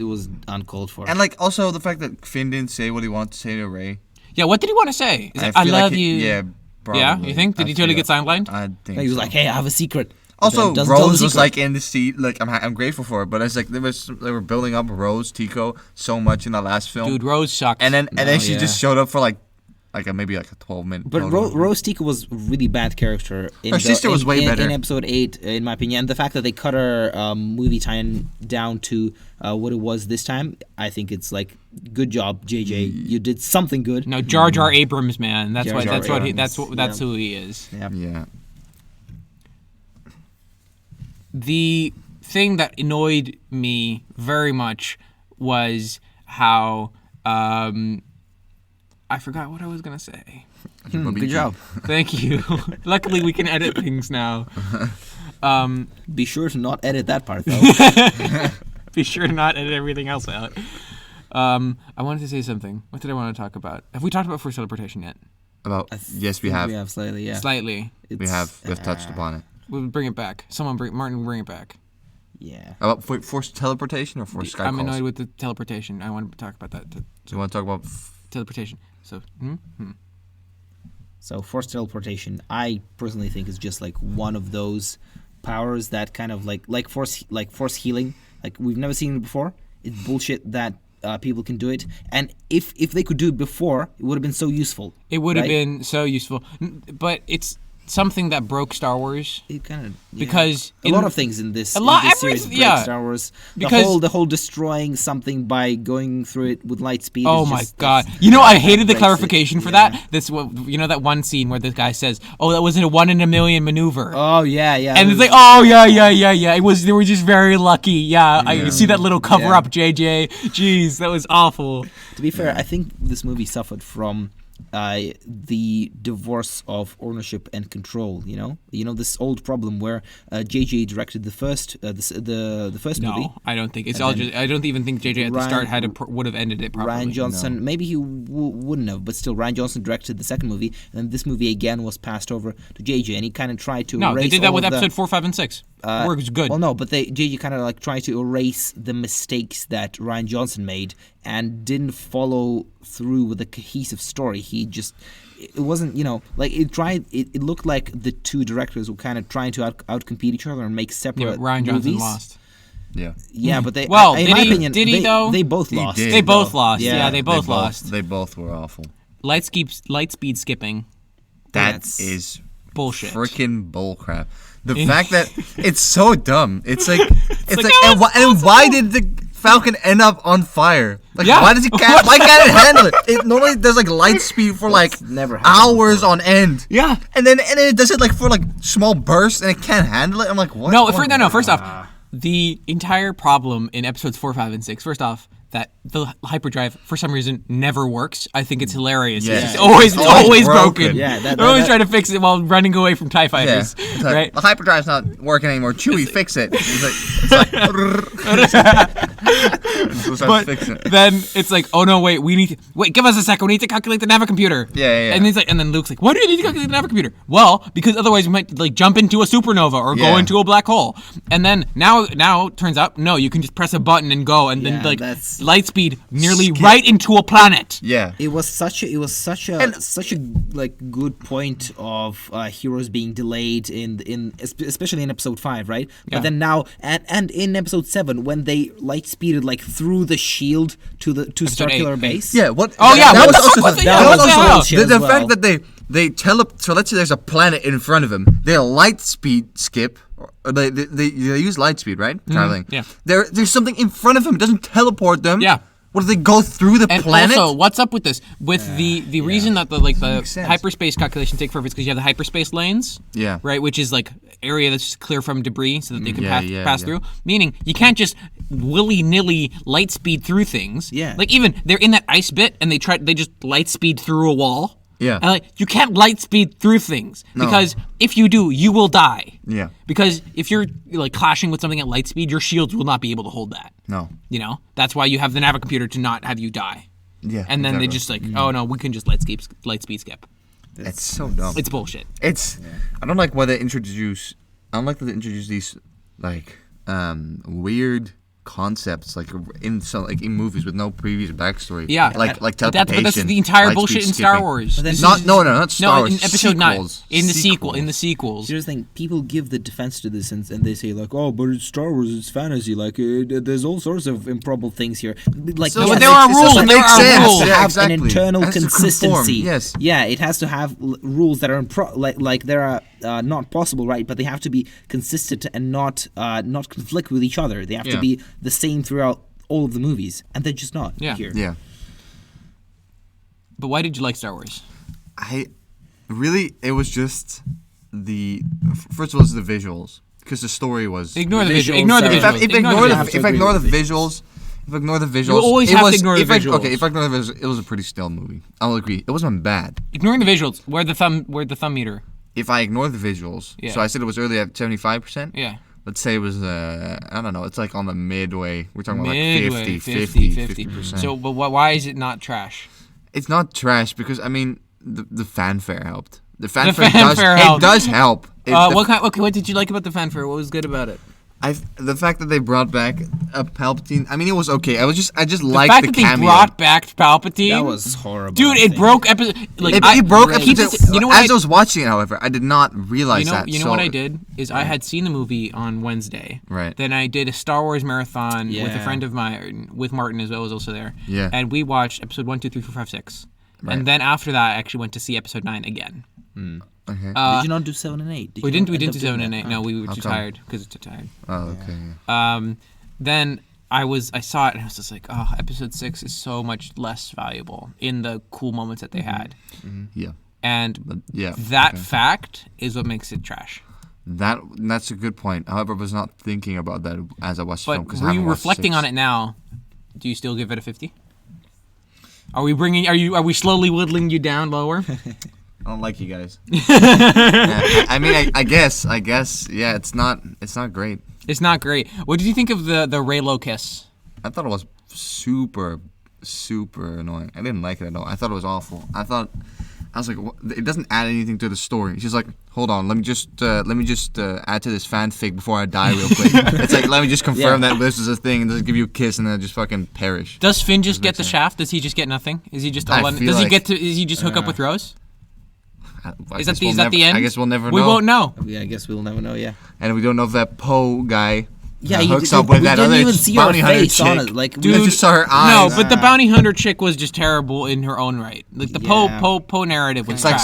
It was uncalled for. And like also the fact that Finn didn't say what he wanted to say to Ray. Yeah, what did he want to say? Is it, I feel love like you. Yeah, probably. Yeah? You think? Did he totally get sidelined? I think he was so. like, "Hey, I have a secret." Also, Then doesn't tell the Rose was secret. like in the seat. Like I'm grateful for it, but it's like they were building up Rose Tico so much in the last film, Dude, Rose sucked. and then she yeah. just showed up for like maybe like a 12-minute. But Rose Tico was a really bad character. Her sister was way better. in episode 8, in my opinion. And the fact that they cut her movie time down to what it was this time, I think it's like, good job, JJ. You did something good. No, Jar Jar Abrams, man. That's Jar what. Jar That's what. Abrams. That's Yeah. who he is. Yeah. Yeah. The thing that annoyed me very much was how I forgot what I was gonna say. Good job. Thank you. Luckily, we can edit things now. Be sure to not edit that part, though. Be sure to not edit everything else out. I wanted to say something. What did I want to talk about? Have we talked about force teleportation yet? About yes, we have. We have slightly, yeah. Slightly. We have. We've touched upon it. We'll bring it back. Martin, bring it back. Yeah. About forced teleportation or forced Skype I'm calls? annoyed with the teleportation. I want to talk about that. Do you want to talk about? Teleportation. So, So force teleportation, I personally think is just like one of those powers that kind of like force healing. Like we've never seen it before. It's bullshit that people can do it. And if they could do it before, it would have been so useful. it would have right? been so useful. But it's something that broke Star Wars. It kind of Because a lot of things in this series break yeah. Star Wars. Because- The whole destroying something by going through it with light speed. Oh is my just, god! that's- You know, I that hated the breaks it. clarification for Yeah. that. That's what that one scene where the guy says, "Oh, that wasn't a 1 in a million maneuver." Oh yeah, yeah. And it's like, oh yeah. It was. They were just very lucky. Yeah, I see that little cover up, JJ. Jeez, that was awful. To be fair, I think this movie suffered from the divorce of ownership and control. You know this old problem where JJ directed the first the first movie. No, I don't think it's And all then just. I don't even think JJ at the start would have ended it properly. Ryan Johnson, maybe he wouldn't have, but still, Ryan Johnson directed the second movie, and this movie again was passed over to JJ, and he kind of tried to No, erase they did that all with of the- episode 4, 5, and 6. Works good. Well, no, but JJ kind of like tried to erase the mistakes that Ryan Johnson made and didn't follow through with a cohesive story. He just, it wasn't, like it looked like the two directors were kind of trying to outcompete each other and make separate Yeah, but Ryan Johnson movies. lost. Yeah. Yeah, but they, Well, in did my he- opinion, did he, though? they both He lost. did. They both though. lost. Yeah. Yeah, they both lost. They both were awful. Light speed skipping. That That's is bullshit. freaking bullcrap. The fact that it's so dumb. It's like like, and why did the Falcon end up on fire? Like Yeah. why can't it handle it? It normally does like light speed for like never happened hours on end. Yeah. And then it does it like for like small bursts and it can't handle it. I'm like, what? No, first off, the entire problem in episodes 4, 5, and 6, first off, that the hyperdrive for some reason never works. I think it's hilarious. Yeah. It's always broken. Yeah, they're always trying to fix it while running away from TIE Yeah. fighters. It's like, Right? the hyperdrive's not working anymore. Chewie, fix it. It's like so starts fixing it. Then it's like, oh no, wait, give us a second. We need to calculate the navicomputer. Yeah. And then Luke's like, why do you need to calculate the navicomputer? Well, because otherwise we might like jump into a supernova or go Yeah. into a black hole. And then now it turns out no, you can just press a button and go, and then Yeah, like that's- light speed nearly right into a planet. Yeah. It was such a like good point of heroes being delayed especially in episode 5, right? Yeah. But then now and in episode 7 when they light speeded like through the shield to Starkiller Base. Yeah. What? Oh, yeah, That what was the also fuck was that? That Yeah, was what the also hell? bullshit as the well. fact that they so let's say there's a planet in front of them. They light speed skip. Or they use light speed, right? Traveling. yeah. There's something in front of them. It doesn't teleport them. Yeah. What do they go through the And planet? also, what's up with this? With the reason that the make sense. hyperspace calculations take forever is because you have the hyperspace lanes. Yeah. Right, which is like area that's clear from debris so that they can pass yeah. through. Meaning you can't just willy-nilly light speed through things. Yeah. Like even they're in that ice bit and they just light speed through a wall. Yeah. And like you can't light speed through things because if you do, you will die. Yeah. Because if you're like clashing with something at light speed, your shields will not be able to hold that. No. You know, that's why you have the navicomputer to not have you die. Yeah. And then they exactly. just like, oh no, we can just light speed skip. It's so dumb. It's bullshit. I don't like why they introduce. I don't like that they introduce these like weird concepts like in movies with no previous backstory. Yeah, like teleportation. That's the entire light bullshit speed in Star skipping. Wars. But then- Not Star Wars. in episode 9. sequels. In the sequel. Sequels. In the sequels. Here's the thing: people give the defense to this, and they say like, "Oh, but it's Star Wars, it's fantasy. Like, there's all sorts of improbable things here." Like, So yes, but there are it rules, doesn't there make are sense. rules. It has to Yeah, have exactly. an internal It has to conform, consistency. yes. Yeah, it has to have rules that are like they are not possible, right? But they have to be consistent and not conflict with each other. They have to Yeah. be the same throughout all of the movies, and they're just not Yeah. here. Yeah. But why did you like Star Wars? It was just first of all, it's the visuals because the story was. Ignore the visuals. visuals Ignore the are- visuals. If I ignore have to if I agree ignore the with you. visuals, if I ignore the visuals, You always it have to was, ignore the if I- visuals. Okay, if I ignore the visuals, it was a pretty stale movie. I'll agree. It wasn't bad. Ignoring the visuals. Where the thumb meter? If I ignore the visuals, Yeah. so I said it was earlier at 75%. Yeah. Let's say it was I don't know. It's like on the midway. We're talking about Midway, like 50, 50. 50%. So, but why is it not trash? It's not trash because I mean the fanfare helped. The fanfare fanfare does help. What did you like about the fanfare? What was good about it? The fact that they brought back a Palpatine. I mean, it was okay. I just The liked fact the that they cameo. brought back Palpatine. That was horrible. Dude, I it think. broke episode. Like It broke keep episode. this- You know what As I was watching it, however, I did not realize that. You know so, what I did is I had seen the movie on Wednesday. Right. Then I did a Star Wars marathon with a Yeah. friend of mine, with Martin as well, was also there. Yeah. And we watched episode 1, 2, 3, 4, 5, 6. Right. And then after that, I actually went to see episode 9 again. Okay. Did you not do 7 and 8? We didn't do 7 and 8. No, we were too come? tired because it's too tired. Oh, okay. Then I saw it and I was just like, oh, episode 6 is so much less valuable in the cool moments that they had. Yeah. And Yeah. that okay. fact is what makes it trash. That's a good point. However, I was not thinking about that as I watched the film But because were you reflecting on it now? Do you still give it a 50? Are we slowly whittling you down lower? I don't like you guys. Yeah, I mean, I guess. Yeah, it's not great. It's not great. What did you think of the Raylo kiss? I thought it was super annoying. I didn't like it at all. I thought it was awful. I was like, what? It doesn't add anything to the story. She's like, hold on, let me just add to this fanfic before I die real quick. It's like, let me just confirm that this is a thing, and just give you a kiss, and then just fucking perish. Does Finn just get the sense. shaft? Does he just get nothing? Is he just I all in? feel Does he like- get to? Is he just hook up with Rose? I Is guess that the end? I guess we'll never know. We won't know. Yeah, I guess we'll never know. Yeah. And we don't know if that Poe guy hooks you- up with we that didn't other even see her bounty hunter face chick. on it. Like, We just saw her eyes. No, but the bounty hunter chick was just terrible in her own right. Like the Yeah. Poe narrative was It's like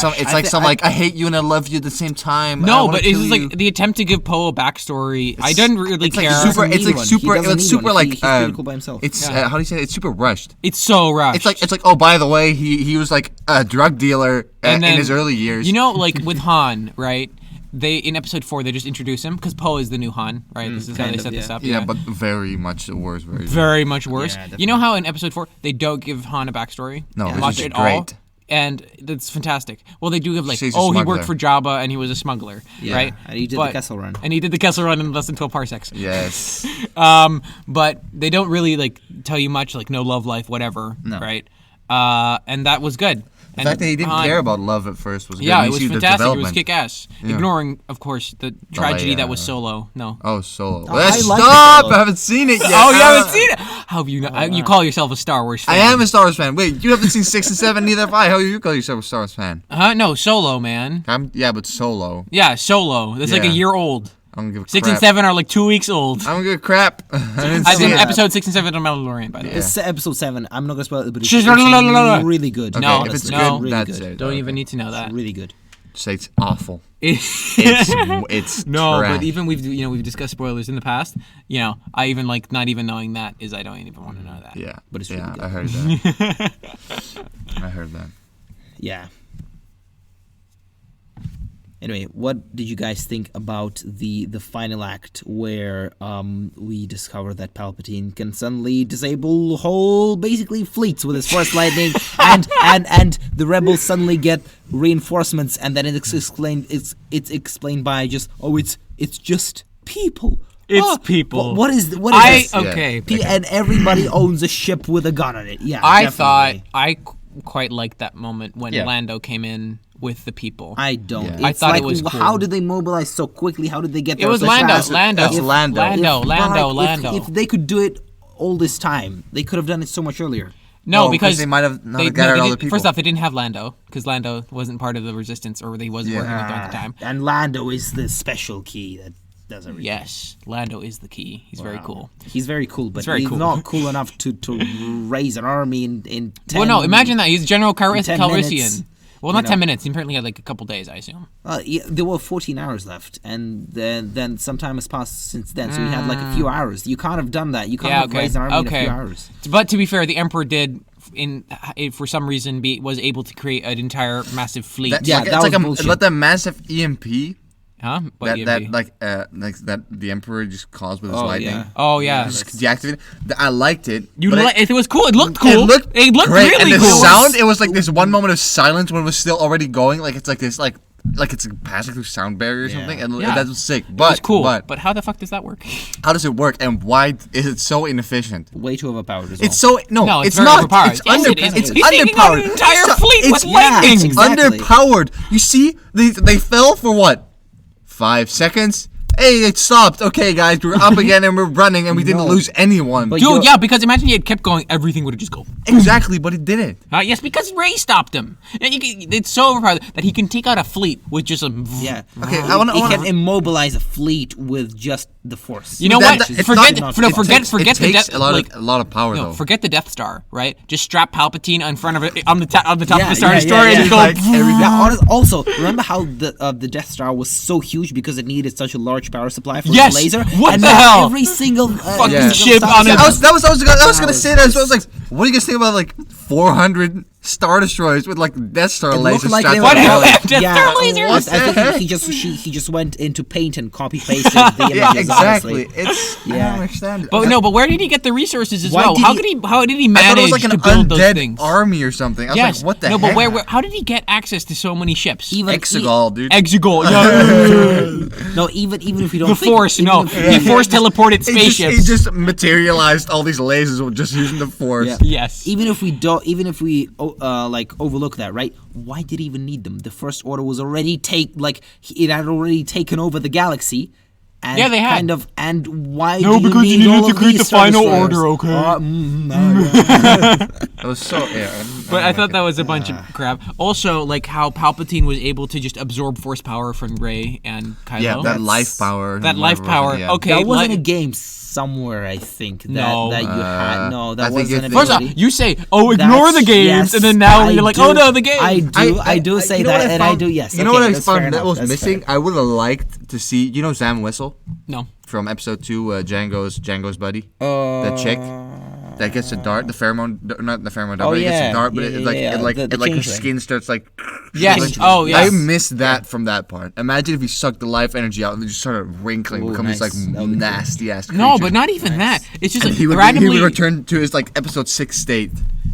trash. I hate you and I love you at the same time. I No, wanna but it's kill just you. like the attempt to give Poe a backstory. I didn't really it's like care. super. It's need like one. super. He doesn't It's need super one. like He's critical by himself. It's Yeah. how do you say it? It's super rushed. It's so rushed. It's like oh, by the way, he was like a drug dealer And in then, his early years. You know, like with Han, right? They in episode 4 they just introduce him because Poe is the new Han, right? This is how kind they of, set this yeah. up. Yeah, but very much worse. very much worse. Yeah, You know how in episode 4 they don't give Han a backstory? No, which much is at all. great. And that's fantastic. Well, they do give like, She's a he smuggler. worked for Jabba and he was a smuggler, Yeah, right? and he did the Kessel Run. And he did the Kessel Run in less than 12 parsecs. Yes. But they don't really like tell you much, like no love life, whatever, No. right? And that was good. The fact that he didn't care about love at first was good. Yeah, You it was see the fantastic. It was development. kick-ass. Ignoring, of course, the tragedy that was Solo. No. Oh, Solo. I like Stop! Solo. I haven't seen it yet. Oh, you haven't seen it? How have you not? You call yourself a Star Wars fan? I am a Star Wars fan. Wait, you haven't seen 6 and 7, neither have I. How do you call yourself a Star Wars fan? No, Solo, man. Yeah, but Solo. Yeah, Solo. That's like a Yeah. year old. I don't give a 6 crap. and 7 are like 2 weeks old. I don't give a crap. I didn't As see in it. episode 6 and 7 of Mandalorian, by the way. It's episode 7. I'm not gonna spoil it, but it's really good. No, if it's no. good, really that's good. it. Don't Okay. even need to know that. It's really good. Say it's awful. It's No, trash. but even we've discussed spoilers in the past. I even like not even knowing that is I don't even want to know that. Yeah, But it's really good. I heard that. I heard that. Yeah. Anyway, what did you guys think about the final act where we discover that Palpatine can suddenly disable whole basically fleets with his Force lightning, and the rebels suddenly get reinforcements, and then it's explained by just it's just people. It's people. What is this? Okay. And everybody owns a ship with a gun on it. Yeah, I definitely. thought I quite liked that moment when Yeah. Lando came in with the people. I don't. Yeah. It's I thought like, it was cool. how did they mobilize so quickly? How did they get there? It was so Lando. fast? That's Lando. Lando. If they could do it all this time, they could have done it so much earlier. No, No, because they might have not they gathered all the didn't- people. First off, they didn't have Lando because Lando wasn't part of the resistance, or he wasn't working with them at the time. And Lando is the special key that does everything. Yes, Lando is the key. He's very cool. He's very cool, but very he's cool. not cool enough to raise an army in 10 Well, no, imagine that he's General 10 Calrissian. minutes, Well, not you 10 know. minutes. He apparently had like a couple days, I assume. Yeah, there were 14 hours left, and then some time has passed since then, so we had like a few hours. You can't have done that. You can't Yeah, have okay. raised an army in a Okay. few hours. But to be fair, the Emperor did, for some reason, was able to create an entire massive fleet. Yeah, it's that like was a bullshit. but the massive EMP Huh? What that EMP? like that the Emperor just caused with his Oh, lightning. yeah. Oh yeah. Just deactivated. I liked it. You but it was cool. It looked cool. It looked great. really and the cool. sound, it was like this one moment of silence when it was still already going. Like it's like this, like it's passing through sound barrier or something. And Yeah. that was sick. It But was cool. But how the fuck does that work? how does it work? And why is it so inefficient? Way too overpowered as well. It's so No, it's it's very not. overpowered. It's Yes, under. it is. It's He's taking out underpowered. an entire So- fleet with it's- lightning. It's Exactly. underpowered. You see, they fell for what? 5 seconds. Hey, it stopped. Okay, guys, we're up again and we're running and we didn't No. lose anyone. But Dude, you're- yeah, because imagine he had kept going, everything would have just go. Exactly, but it didn't. Yes, because Ray stopped him. And it's so overpowered that he can take out a fleet with just a. Yeah. Okay, I wanna- He can immobilize a fleet with just the Force. You know That- what? that- it's Forget not- no, it forget takes- forget it the takes Death. a lot of power No, though. forget the Death Star, right? Just strap Palpatine in front of it on the top of the Yeah, Star yeah, Destroyer yeah, and yeah. go. Like, everything. Yeah, also, remember how the Death Star was so huge because it needed such a large power supply for Yes! the laser? What and the now hell? Every single Fucking Yeah. ship on it. I was gonna was say that. So I was like, what do you guys think about like 400 Star Destroyers with like Death Star It lasers looked like strapped they to What the the belly? heck? Death Star lasers? What the I think heck? he just went into Paint and copy pasted the images. Yeah, exactly. Honestly. It's I Yeah. don't understand. But no, but where did he get the resources as Why well? did How he- did he I thought manage it was like an to build those undead things? army or something. I was Yes. like, what the no, heck? but how did he get access to so many ships? Even Exegol, dude. Exegol. Yeah. No, even if we don't The think, Force. even No, if- he Force teleported spaceships. He just materialized all these lasers with just using the Force. Yeah. Yes. Even if we like overlook that, right? Why did he even need them? The First Order was already it had already taken over the galaxy. And Yeah, they had. kind of. And why? No, do you because you need needed all to of create these the Star final Destroyers? order, okay? It was so But I thought that was a bunch of crap. Also, like how Palpatine was able to just absorb Force power from Rey and Kylo. Yeah, that life power. That life power. Yeah. Okay, That wasn't li- a game somewhere, I think. That, No. that you had. No, that I think wasn't. it- First off, ability. you say, "Oh, ignore That's- the games," yes, and then now I you're like, do- "Oh no, the game." I do say you know that, what and I found- do. Yes. You know okay, what I that's fair found that enough, was that's missing? fair. I would have liked to see. You know Zam Whistle No. from episode 2, Django's buddy, the chick that gets a dart, the pheromone, not the pheromone dart, Oh, but it gets yeah. a dart, but Yeah, it yeah, like yeah, it like the it like her changeling. skin starts like. Yes. Oh, yes. I missed that from that part. Imagine if he sucked the life energy out and it just started wrinkling, Ooh, become this like nice. That would be cool. nasty ass. No, but not even that. It's just And like he would randomly. return to his like episode 6 state.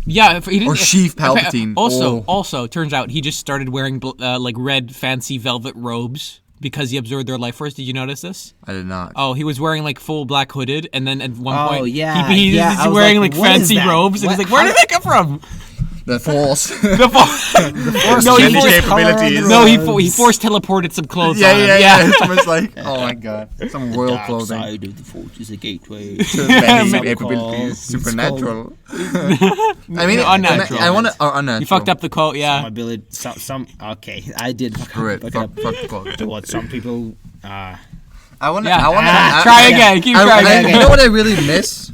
Yeah, if he didn't, Or Sheev Palpatine. Oh. Also, turns out he just started wearing like red fancy velvet robes because he absorbed their life force. Did you notice this? I did not. Oh, he was wearing like full black hooded, and then at one Oh, point, yeah, he's yeah, I was wearing like, like what is fancy that? robes, and What- he's like, "Where did that come from?" The Force. The Force no, he changes forced, color on the capabilities. no, he robes. force teleported some clothes yeah, on him. yeah. It's almost like, oh my god, some royal Dark clothing. side of the Force is a gateway. To many Some capabilities, call- supernatural. I mean, Unnatural. I want to. Unnatural. You fucked up the quote, Some yeah. ability. Some. Okay, I did. Screw it. Fuck Fuck the quote. To what some people. I want to. Yeah. Try again. Keep trying again. You know what I really miss?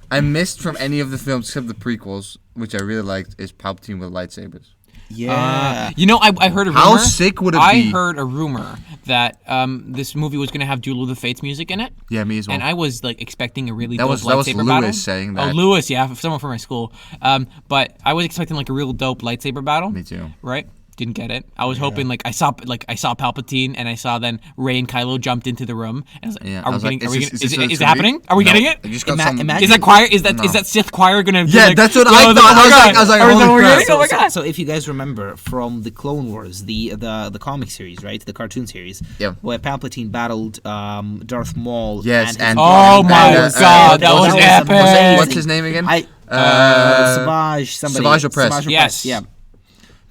I missed from any of the films except the prequels, which I really liked, is Palpatine with lightsabers. Yeah. You know, I heard a rumor. How sick would it be? I heard a rumor that this movie was going to have Duel of the Fates music in it. Yeah, me as well. And I was like expecting a really That dope was lightsaber Lewis battle. saying that. Oh, Lewis, yeah, someone from my school. But I was expecting like a real dope lightsaber battle. Me too. Right? Didn't get it. I was hoping I saw Palpatine and I saw then Rey and Kylo jumped into the room and I was like, Yeah, is it happening? Are we getting it? I just got some. Is that choir? Is that Sith choir gonna? Be Yeah, like, that's what yo, I thought. I was like, holy crap. Oh my god! So if you guys remember from the Clone Wars, the comic series, right, the cartoon series, Yeah. where Palpatine battled Darth Maul. Yes, and Oh my god, that was epic. amazing. What's his name again? Savage somebody. Savage Opress. Savage Opress, Yes. yeah.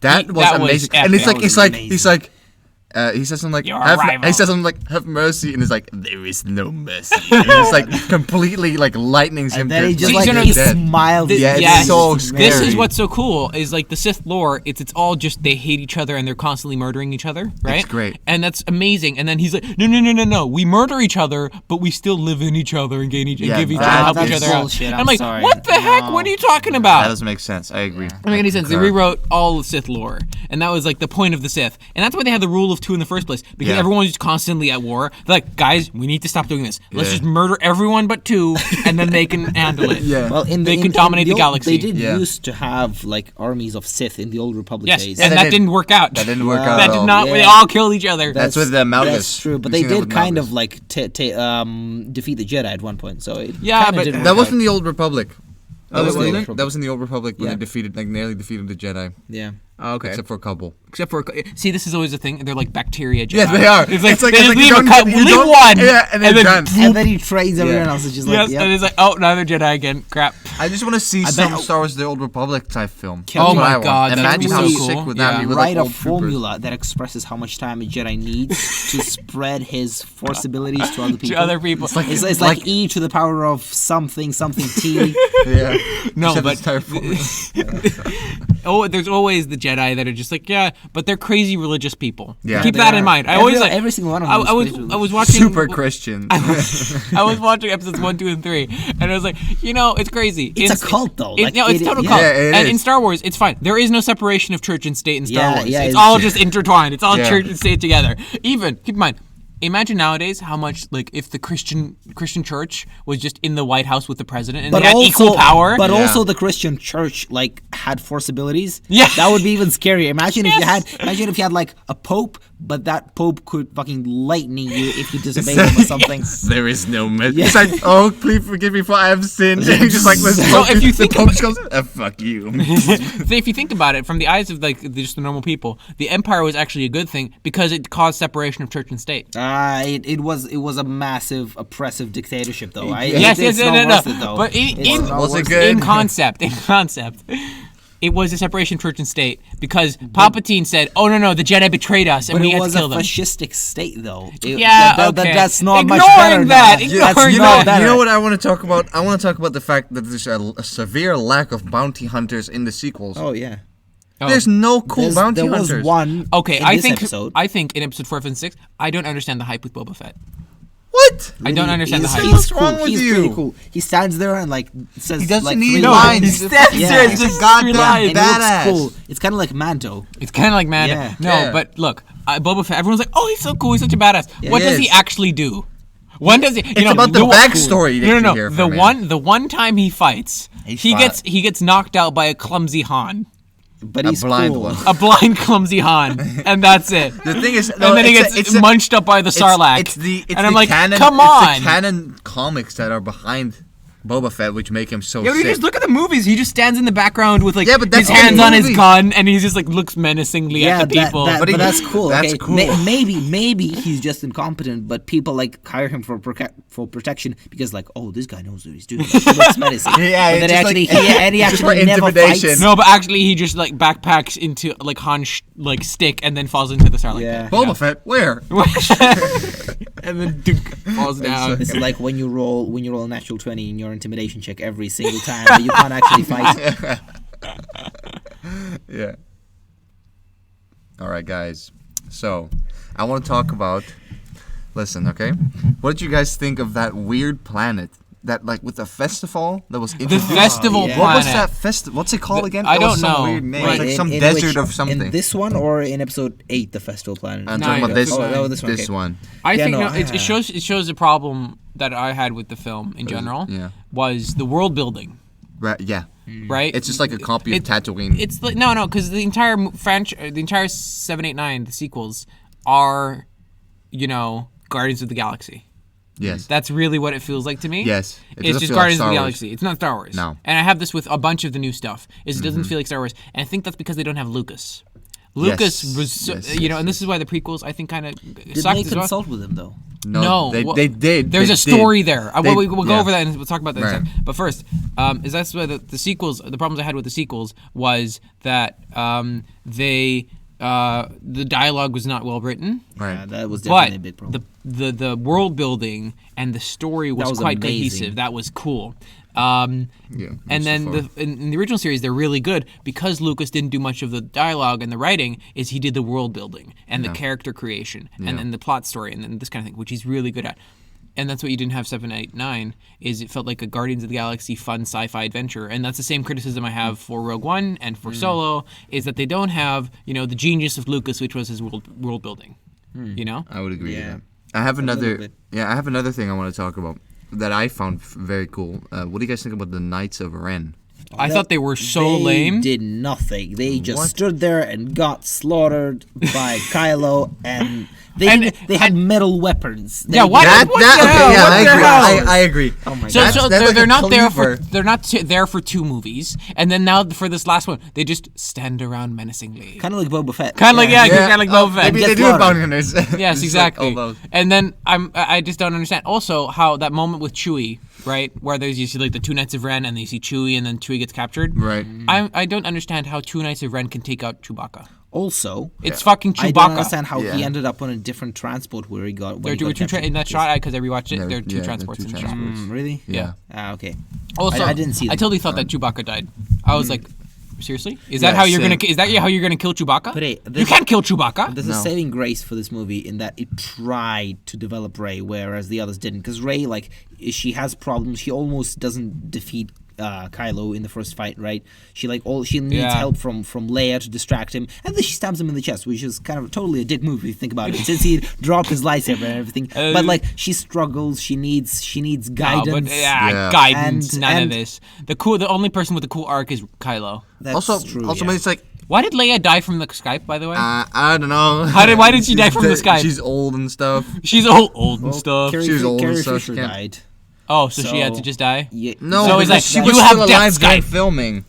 That was that was amazing. epic. And it's That like, was he says something like, You're a rival. he says something like, have mercy, and it's like, there is no mercy. And it's like completely like lightnings him. And then to he just See, like so no, he this- smiled. Yeah, it's Yes. so This is scary. what's so cool is like the Sith lore. It's all just they hate each other and they're constantly murdering each other, right? It's great. And that's amazing. And then he's like, no. We murder each other, but we still live in each other and gain each and Yeah, give each that- other, help each that's other bullshit, out. I'm like, sorry. what the heck? No. What are you talking about? That doesn't make sense. I agree. Doesn't make any sense. They concur. rewrote all of Sith lore, and that was like the point of the Sith, and that's why they had the rule of two in the first place, because Yeah. everyone was just constantly at war. They're like, guys, we need to stop doing this. Let's Yeah. just murder everyone but two, and then they can handle it. Yeah. Well, They can dominate the old- galaxy. They did Yeah. used to have like armies of Sith in the old Republic Yes, days. and they that did. didn't work out. That didn't work out That at did all. not. Yeah. They all killed each other. That's with the Malgus. That's true, but We've they seen that did with kind Malgus. of like defeat the Jedi at one point. So it Yeah, kinda but didn't That work wasn't out. the Old Republic. That was wasn't in it? that was in the Old Republic when Yeah. they defeated, like, nearly defeated the Jedi, Yeah. Oh, okay. except for a couple. Except for see, this is always a thing. They're like bacteria. Jedi. Yes, they are. It's like, It's like- they it's just like you leave a don't cut. get- you Leave don't- one. yeah, and then done. And then he trains everyone else. It's just like, Yes, yep. and it's like, oh, now they're Jedi again. Crap. I just want to see I some bet- Star Wars: The Old Republic type film. Can That's we- what Oh my I want. God, that's Imagine how really sick cool. would that Yeah. be with like, Write a old troopers. formula that expresses how much time a Jedi needs to spread his force abilities to other people. To other people. It's like E to the power of something T. Yeah. No, Except but it's entire formula. there's always the Jedi that are just like, yeah, but they're crazy religious people. Yeah. Keep They that are. in mind. I always like every single one of I, them. I was is crazy. I was watching Super Christian. I was watching episodes 1, 2, and 3, and I was like, it's crazy. It's a cult, though. Like, no, it's total yeah. cult. Yeah, it and is. in Star Wars, it's fine. There is no separation of church and state in Star Yeah, Wars. yeah, it's it's all true. just intertwined. It's all Yeah. church and state together. Even keep in mind. Imagine nowadays how much like if the Christian church was just in the White House with the president and they had equal power. But Yeah. also the Christian church like had force abilities. Yeah. That would be even scarier. Imagine if Yes. you had like a pope, but that pope could fucking lightning you if you disobey him or something. There is no mercy. Yeah. It's like, oh, please forgive me for I have sinned. Just like this. So if you think the Pope goes, fuck you. If you think about it, from the eyes of like just the normal people, the empire was actually a good thing because it caused separation of church and state. It was a massive oppressive dictatorship though. Yes, it's no. not worth it, though. But It's not Was it worth good? in concept, it was a separation of church and state because Palpatine said, "Oh no, the Jedi betrayed us, and But we it had was to a kill them." fascistic state, though. Yeah, okay. That's not Ignoring much better. that, now. ignoring That's You not know, better. you know what I want to talk about? I want to talk about the fact that there's a severe lack of bounty hunters in the sequels. Oh yeah. Oh. There's no cool bounty there was hunters. one. Okay, in I this think episode. I think in episode 4, 5, and 6, I don't understand the hype with Boba Fett. What? I don't understand the He's- hype. He's What's cool. wrong with He's you? pretty cool. He stands there and like says He doesn't like need 3 no, lines. he stands Yeah. there. He's He's a goddamn goddamn And he looks badass. cool. It's kind of like Mando. It's kind of like Mando. Yeah. No, Yeah. but look, Boba Fett. Everyone's like, "Oh, he's so cool. He's such a badass." What He does he is. actually do? When does he? It's about the backstory that No, you hear the from him. one time he fights, He's he fine. gets knocked out by a clumsy Han, But A he's blind cool. one. a blind clumsy Han, and that's it. The thing is, And then he gets munched up by the Sarlacc. It's and I'm the like, canon, come It's on. the canon comics that are behind Boba Fett, which make him so Yeah, but you sick. just look at the movies. He just stands in the background with like Yeah, but that's his hands the on his movie. gun, and he's just like looks menacingly at the people. But that's cool. That's okay? cool. Maybe he's just incompetent, but people like hire him for protection because like, oh, this guy knows what he's doing. Like, he looks menacing. Yeah, but then it's just actually, like- he just for actually never intimidation. fights. No, but actually, he just like backpacks into like Han's like stick and then falls into the Sarlacc Yeah. pit. Boba Fett, where? And then dunk, falls down. This is like when you roll a natural 20 in your intimidation check every single time, but you can't actually fight. Yeah. All right, guys. So, I want to talk about Listen, okay. What did you guys think of that weird planet? That like with the festival that was The introduced? festival yeah. planet. What was that festival? What's it called again? I It was don't some know. Weird name. Right. It was like some In desert which- of something. In this one or in episode 8, the festival planet? I'm No, talking yeah, about this. this one. This okay. one. I Yeah, think no, no, it shows the problem that I had with the film in general. Yeah. Was the world building, Right. Yeah. right? It's just like a copy of It- Tatooine. It's like no, because the entire franchise, the entire 7, 8, 9, the sequels are, Guardians of the Galaxy. Yes. That's really what it feels like to me. Yes. It It's doesn't just feel like Guardians Star of the Wars. Galaxy. It's not Star Wars. No. And I have this with a bunch of the new stuff. Is it doesn't feel like Star Wars, and I think that's because they don't have Lucas. Lucas Yes. was, so, Yes, and this is why the prequels I think kind of Did sucked they as well. consult with him though? No, they, well, they did. There's They a story did. there. They- We'll go yeah. over that and we'll talk about that in a Right. second. But first, is that's why the sequels. The problems I had with the sequels was that the dialogue was not well written. Right. Yeah, that was definitely But a big problem. the world building and the story was, was quite amazing. cohesive. That was cool. Yeah, And then in the original series, they're really good because Lucas didn't do much of the dialogue and the writing. Is he did the world building and the character creation and then the plot story and then this kind of thing, which he's really good at. And that's what you didn't have 7, 8, 9. Is it felt like a Guardians of the Galaxy fun sci-fi adventure, and that's the same criticism I have for Rogue One and for Solo. Is that they don't have the genius of Lucas, which was his world building. I would agree Yeah. with that. I have little another. bit. Yeah, I have another thing I want to talk about that I found very cool. What do you guys think about the Knights of Ren? I thought they were so they lame. did nothing. They just What? stood there and got slaughtered by Kylo, and And- they had metal weapons. They Yeah, what? That, What that the okay, hell? yeah, What I the agree. hell? I agree. Oh my So, god! so that's they're, like they're a not there for cleaver. they're not there for 2 movies, and then now for this last one, they just stand around menacingly. Kind of like Boba Fett. Kind of like kind of like Boba Fett. Maybe Get they do slaughtered. bounty hunters. Yes, It's exactly. Like all those. And then I just don't understand. Also, how that moment with Chewie, right, where there's you see like the 2 Knights of Ren, and then you see Chewie, and then Chewie gets captured. Right. I don't understand how 2 Knights of Ren can take out Chewbacca. Also, It's fucking I Chewbacca. don't understand how he Yeah. ended up on a different transport where he got. There when he were got 2 captured. in that shot because I rewatched it. There- There are 2 yeah, there are transports 2 in the shot. transports. Really? Yeah. Ah, okay. Also, I didn't see I them. totally thought that Chewbacca died. I was like, seriously? Is that how you're same. gonna? Is that how you're gonna kill Chewbacca? But hey, you this- can't kill Chewbacca. There's a No. saving grace for this movie in that it tried to develop Rey, whereas the others didn't. Because Rey, like, she has problems. She almost doesn't defeat Kylo in the first fight, right? She she needs Yeah. help from Leia to distract him, and then she stabs him in the chest, which is kind of totally a dick move if you think about it. Since he dropped his lightsaber and everything, but like she struggles, she needs No, guidance. but Yeah. guidance, And- none and- of this. The only person with the cool arc is Kylo. That's Also, true. also, yeah. it's like Why did Leia die from the Skype? By the way, I don't know. Why did she die from the Skype? She's old and stuff. she's old and stuff. Carrie, She was old and Carrie stuff, Fisher she can't- died. Oh, so she had to so- just die. Yeah, No, So it's because like, she you was have still death alive during Skype. filming.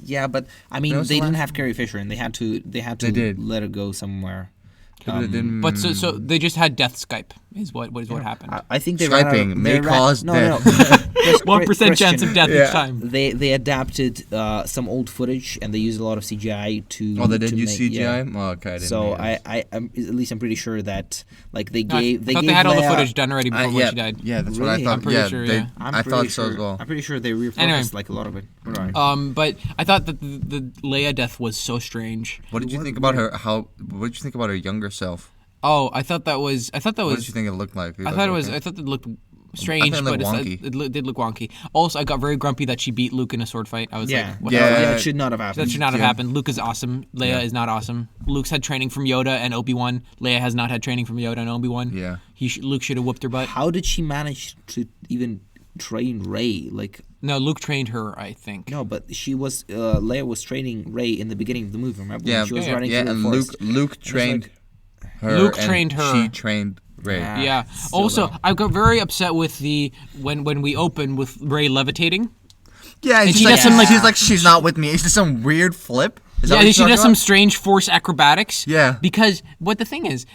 Yeah, but I mean, That was they the didn't last- have Carrie Fisher, and they had to They did. let her go somewhere. But so they just had death Skype is what happened. I think they ran out Skyping of, may they ran- cause no, death. No, no. 1% chance of death Yeah. each time. They adapted some old footage and they used a lot of CGI to. Oh, they did to use make- CGI. yeah. Oh, okay. I didn't So know that. I'm at least I'm pretty sure that like they No, I gave thought gave they had all the Leia- footage done already before when yeah, she died. yeah, that's Really? what I thought. I'm pretty yeah, sure, they, yeah. I'm I pretty thought so sure, as well. I'm pretty sure they repurposed Anyway. like a lot of it. Right. But I thought that the Leia death was so strange. What did you think about her? What did you think about her younger self? Oh, I thought that was. What did you think it looked like? I thought it was. I thought it looked strange, it but looked wonky. it did look wonky. Also, I got very grumpy that she beat Luke in a sword fight. I was Yeah. like, what Yeah. the fuck? It should not have happened. That should not have Yeah. happened. Luke is awesome. Leia is not awesome. Luke's had training from Yoda and Obi-Wan. Leia has not had training from Yoda and Obi-Wan. Yeah. Luke should have whooped her butt. How did she manage to even train Rey? Like, No, Luke trained her, I think. no, but she was Leia was training Rey in the beginning of the movie. Remember? Yeah, when she was yeah, running yeah, through and the forest. Luke trained her. Luke and trained her. She trained Rey. Ah. Yeah. Still Also, though. I got very upset with the when we open with Rey levitating. Yeah, And she's she like, does some, like- she's not with me. It's just some weird flip. Is that Yeah, what you're she does talking some about? strange Force acrobatics. Yeah. Because what the thing is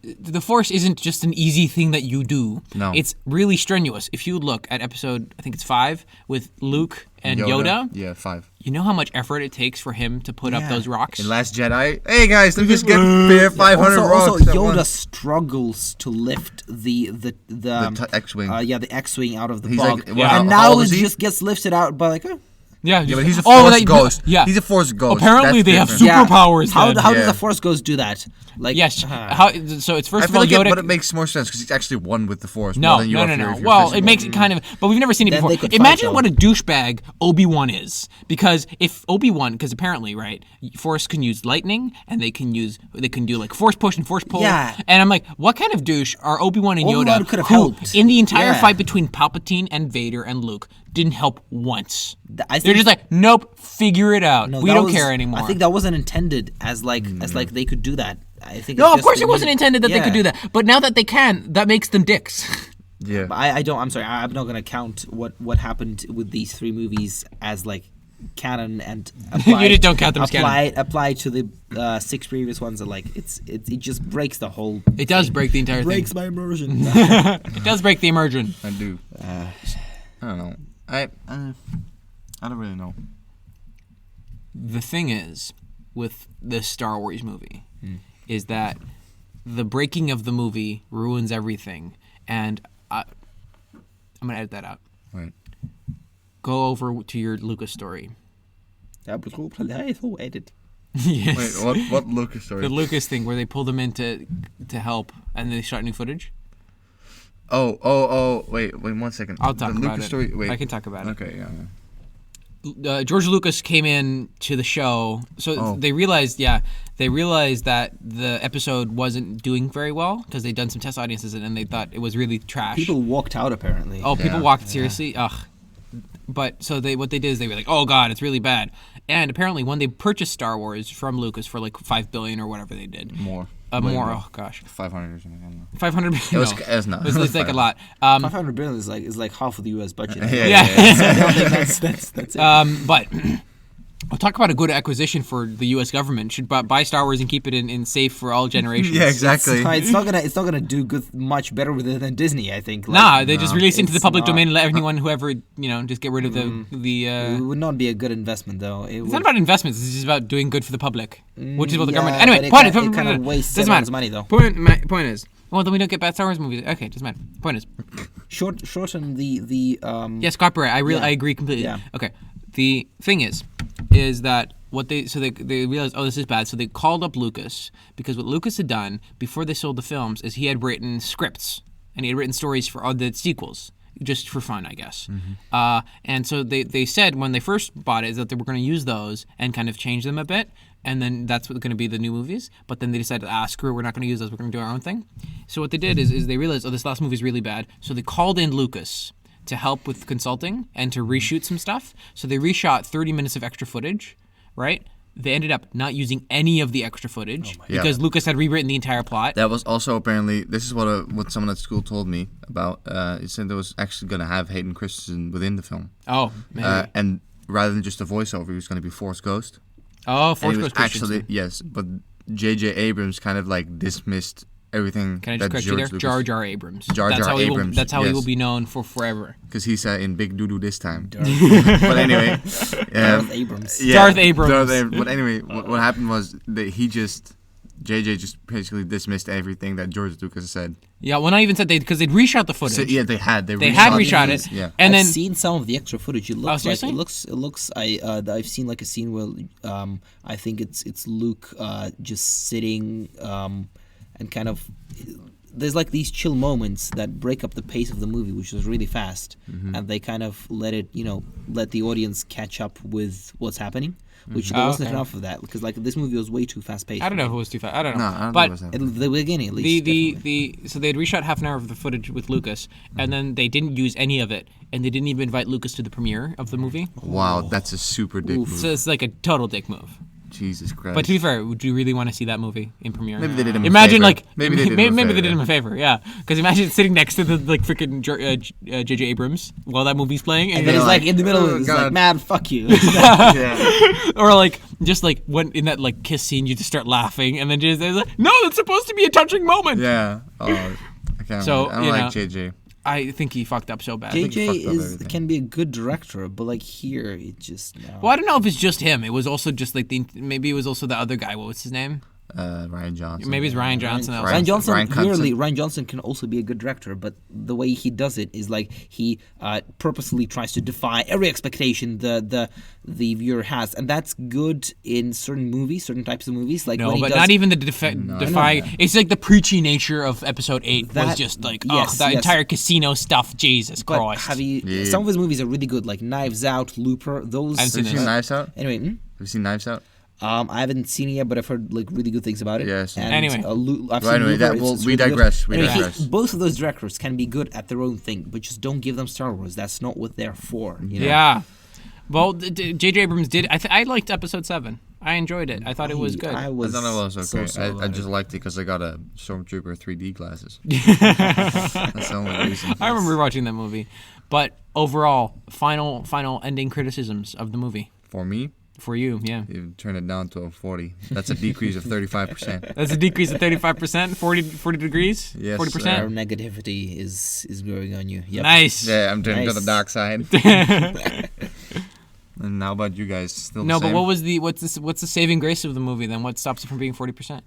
the Force isn't just an easy thing that you do. No. It's really strenuous. If you look at episode, I think it's 5, with Luke and Yoda, Yeah, 5. you know how much effort it takes for him to put up Yeah. those rocks? In Last Jedi, hey guys, let me just get 500 rocks. Also, at Yoda once. struggles to lift the X-wing. the X-wing out of the He's bog, like, well, how- and how now old it is he? just gets lifted out by like. Yeah, Yeah, but he's a oh, force ghost. Yeah, He's a force ghost. apparently That's they have different. superpowers. How then. does Yeah. the Force Ghost do that? Like Yes. So it's first I of feel all like Yoda. but it makes more sense because he's actually one with the force. No, more than you no, are no, if no. you're Well, physical. it makes it kind of, but we've never seen it Then before. they could fight, Imagine though. what a douchebag Obi-Wan is, because if Obi-Wan, because apparently, right, Force can use lightning, and they can do like force push and force pull. Yeah. And I'm like, what kind of douche are Obi-Wan and Obi-Wan Yoda, could have who helped. in the entire Yeah. fight between Palpatine and Vader and Luke didn't help once? I They're think- just like, nope, figure it out. No, we that don't was- care anymore. I think that wasn't intended as like they could do that. I think. no, it's of just course the it wasn't music. intended that they Yeah. could do that. But now that they can, that makes them dicks. Yeah. I don't. I'm sorry. I'm not gonna count what happened with these 3 movies as like canon and apply. You just don't count them as canon. Apply to the 6 previous ones. And like it just breaks the whole. It does break the entire breaks thing. my immersion. It does break the immersion. I do. I don't know. I don't really know. The thing is, with this Star Wars movie, is that the breaking of the movie ruins everything. And I'm going to edit that out. Right. Go over to your Lucas story. Edit. Yes. Wait, what Lucas story? The Lucas thing where they pulled him in to help and they shot new footage. Wait 1 second. I'll talk the about Lucas it. Story, wait. I can talk about it. Okay, yeah. George Lucas came in to the show, so they realized that the episode wasn't doing very well because they'd done some test audiences and they thought it was really trash. People walked out apparently. Oh, people Yeah. walked seriously. Ugh. But so what they did is they were like, oh god, it's really bad. And apparently, when they purchased Star Wars from Lucas for like $5 billion or whatever they did, More. more. Oh gosh, 500 or something. I don't know. 500 million. It was not. It's like a lot. 500 billion is like half of the U.S. budget. Yeah. So I don't think that's it. But I'll talk about a good acquisition for the U.S. government. Should buy Star Wars and keep it in safe for all generations. Yeah, exactly. It's not gonna do much better with it than Disney. I think. Nah, they just release it into the It's public not. domain and let anyone, whoever, just get rid of the. It would not be a good investment though. It's not about investments. It's just about doing good for the public, which is what the yeah, government. Anyway, but point it kind of wastes doesn't everyone's matter. money though. Point is, well, then we don't get bad Star Wars movies. Okay, doesn't matter. Point is, Shorten the yes, copyright. I Yeah. agree completely. Yeah. Okay, the thing is that what they realized, oh, this is bad, so they called up Lucas, because what Lucas had done before they sold the films is he had written scripts and he had written stories for all the sequels just for fun, I guess. And so they said when they first bought it is that they were going to use those and kind of change them a bit, and then that's what's going to be the new movies. But then they decided, screw it, we're not going to use those, we're going to do our own thing. So what they did is they realized, oh, this last movie is really bad, so they called in Lucas to help with consulting and to reshoot some stuff. So they reshot 30 minutes of extra footage, right? They ended up not using any of the extra footage because Lucas had rewritten the entire plot. That was also apparently, this is what someone at school told me about. It said there was actually going to have Hayden Christensen within the film. Oh, maybe. And rather than just a voiceover, he was going to be Force Ghost. Oh, And Force he was Ghost Christensen. actually, yes, but J.J. Abrams kind of like dismissed everything Can I just that correct you there? George Jar Lucas... Jar Abrams. Jar That's Jar how Abrams, That's how he yes. will be known for forever. Because he's in Big Doodoo this time. But anyway... Darth Abrams. Yeah, Darth Abrams. But anyway, what happened was that JJ just basically dismissed everything that George Lucas said. Yeah, well, not even said they'd reshot the footage. So, yeah, they had reshot it. it. Yeah. And I've then seen some of the extra footage. It looks like seriously? it looks. I've seen like a scene where I think it's Luke just sitting and kind of. There's like these chill moments that break up the pace of the movie, which is really fast, and they kind of let the audience catch up with what's happening, which there wasn't okay. enough of that because like this movie was way too fast paced. I don't know if it was too fast. I don't know. No, I don't but think it was that. At the beginning, at least. so they had reshot half an hour of the footage with Lucas, and then they didn't use any of it, and they didn't even invite Lucas to the premiere of the movie. Wow, that's a super dick move. So it's like a total dick move. Jesus Christ. But to be fair, would you really want to see that movie in premiere? Maybe they did him a Imagine favor. like Maybe they did him a maybe they favor. did him a favor, yeah. Because imagine sitting next to the like freaking J.J. Abrams while that movie's playing, and then he's like in the middle of it, he's like, God. "Man, fuck you." yeah. or like just like when in that like kiss scene, you just start laughing, and then just they're like, no, it's supposed to be a touching moment. Yeah. Oh, I can't. So, I don't you like know, JJ. I think he fucked up so bad. think he JJ fucked up everything. can be a good director, but like here, it just no. Well, I don't know if it's just him. It was also just like maybe it was also the other guy. What was his name? Ryan Johnson. Maybe it's Ryan Johnson. that was- Ryan Johnson, Ryan Cunson. clearly, Ryan Johnson can also be a good director, but the way he does it is like he purposely tries to defy every expectation the viewer has, and that's good in certain movies, certain types of movies. Like No, when he but does, not even the defy. It's like the preachy nature of episode 8 was That- just like, yes, that yes. entire casino stuff. Jesus But Christ. have you? Some of his movies are really good, like Knives Out, Looper. Those. I've seen Have you seen Knives Out? Anyway. Have you seen Knives Out? I haven't seen it yet, but I've heard like really good things about it. Yes. And, Anyway. I've Well, seen anyway, Looper, it's we really good. digress. We Anyway, digress. both of those directors can be good at their own thing, but just don't give them Star Wars. That's not what they're for. You know? Yeah. Well, J.J. Abrams did. I liked episode 7. I enjoyed it. I thought it was good. I I thought it was okay. so I just liked it because I got a Stormtrooper 3D glasses. That's the only reason. I remember watching that movie. But overall, final ending criticisms of the movie For me, for you. Yeah. you turn it down to a 40. That's a decrease of 35%. That's a decrease of 35%, 40 degrees? Yes, 40%? Our negativity is growing on you. Yep. Nice. Yeah, I'm turning to the Nice. dark side. And how about you guys? Still No, the but same? what's the saving grace of the movie then? What stops it from being 40%?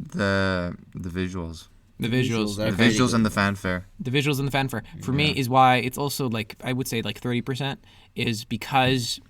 The visuals. The visuals. are The very visuals good. and the fanfare. The visuals and the fanfare. For me is why it's also like I would say like 30% is because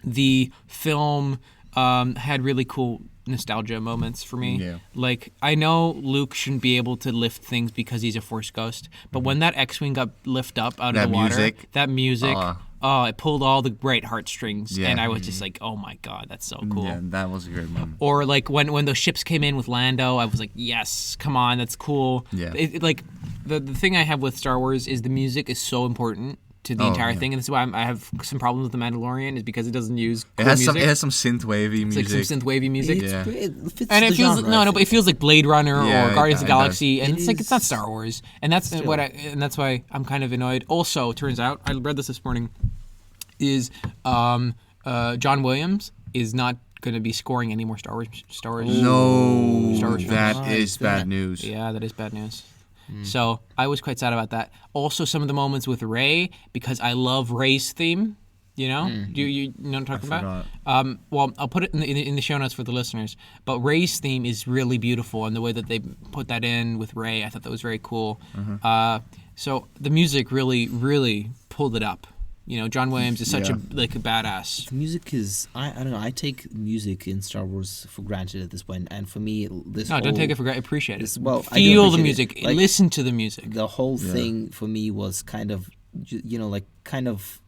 the film had really cool nostalgia moments for me. Yeah. Like I know Luke shouldn't be able to lift things because he's a Force ghost, but when that X-wing got lifted up out of That the water, music. that music, it pulled all the right heartstrings, Yeah. and I was just like, oh my god, that's so cool. Yeah, that was a great moment. Or like when those ships came in with Lando, I was like, yes, come on, that's cool. Yeah. Like the thing I have with Star Wars is the music is so important to the Oh, entire yeah. thing, and that's why I have some problems with the Mandalorian is because it doesn't use cool It has music. some synth wavy It's music. like some synth wavy music. Yeah. It fits And the it feels genre, I but it feels like Blade Runner Yeah, or Guardians of the it does. Galaxy, and It it's like it's not is- Star Wars, and that's that's why I'm kind of annoyed. Also, turns out I read this morning, is John Williams is not going to be scoring any more Star Wars. No, Star Wars films. that is bad news. Yeah, that is bad news. So I was quite sad about that. Also, some of the moments with Rey, because I love Rey's theme. You know, do you know what I'm talking about? Well, I'll put it in the show notes for the listeners. But Rey's theme is really beautiful, and the way that they put that in with Rey, I thought that was very cool. So the music really, really pulled it up. You know, John Williams is such a badass. Music is I don't know. I take music in Star Wars for granted at this point, and for me, this No, don't whole- take it for granted. Appreciate it. Well, I do Feel the appreciate music. it. Like, Listen to the music. the whole thing for me was kind of kind of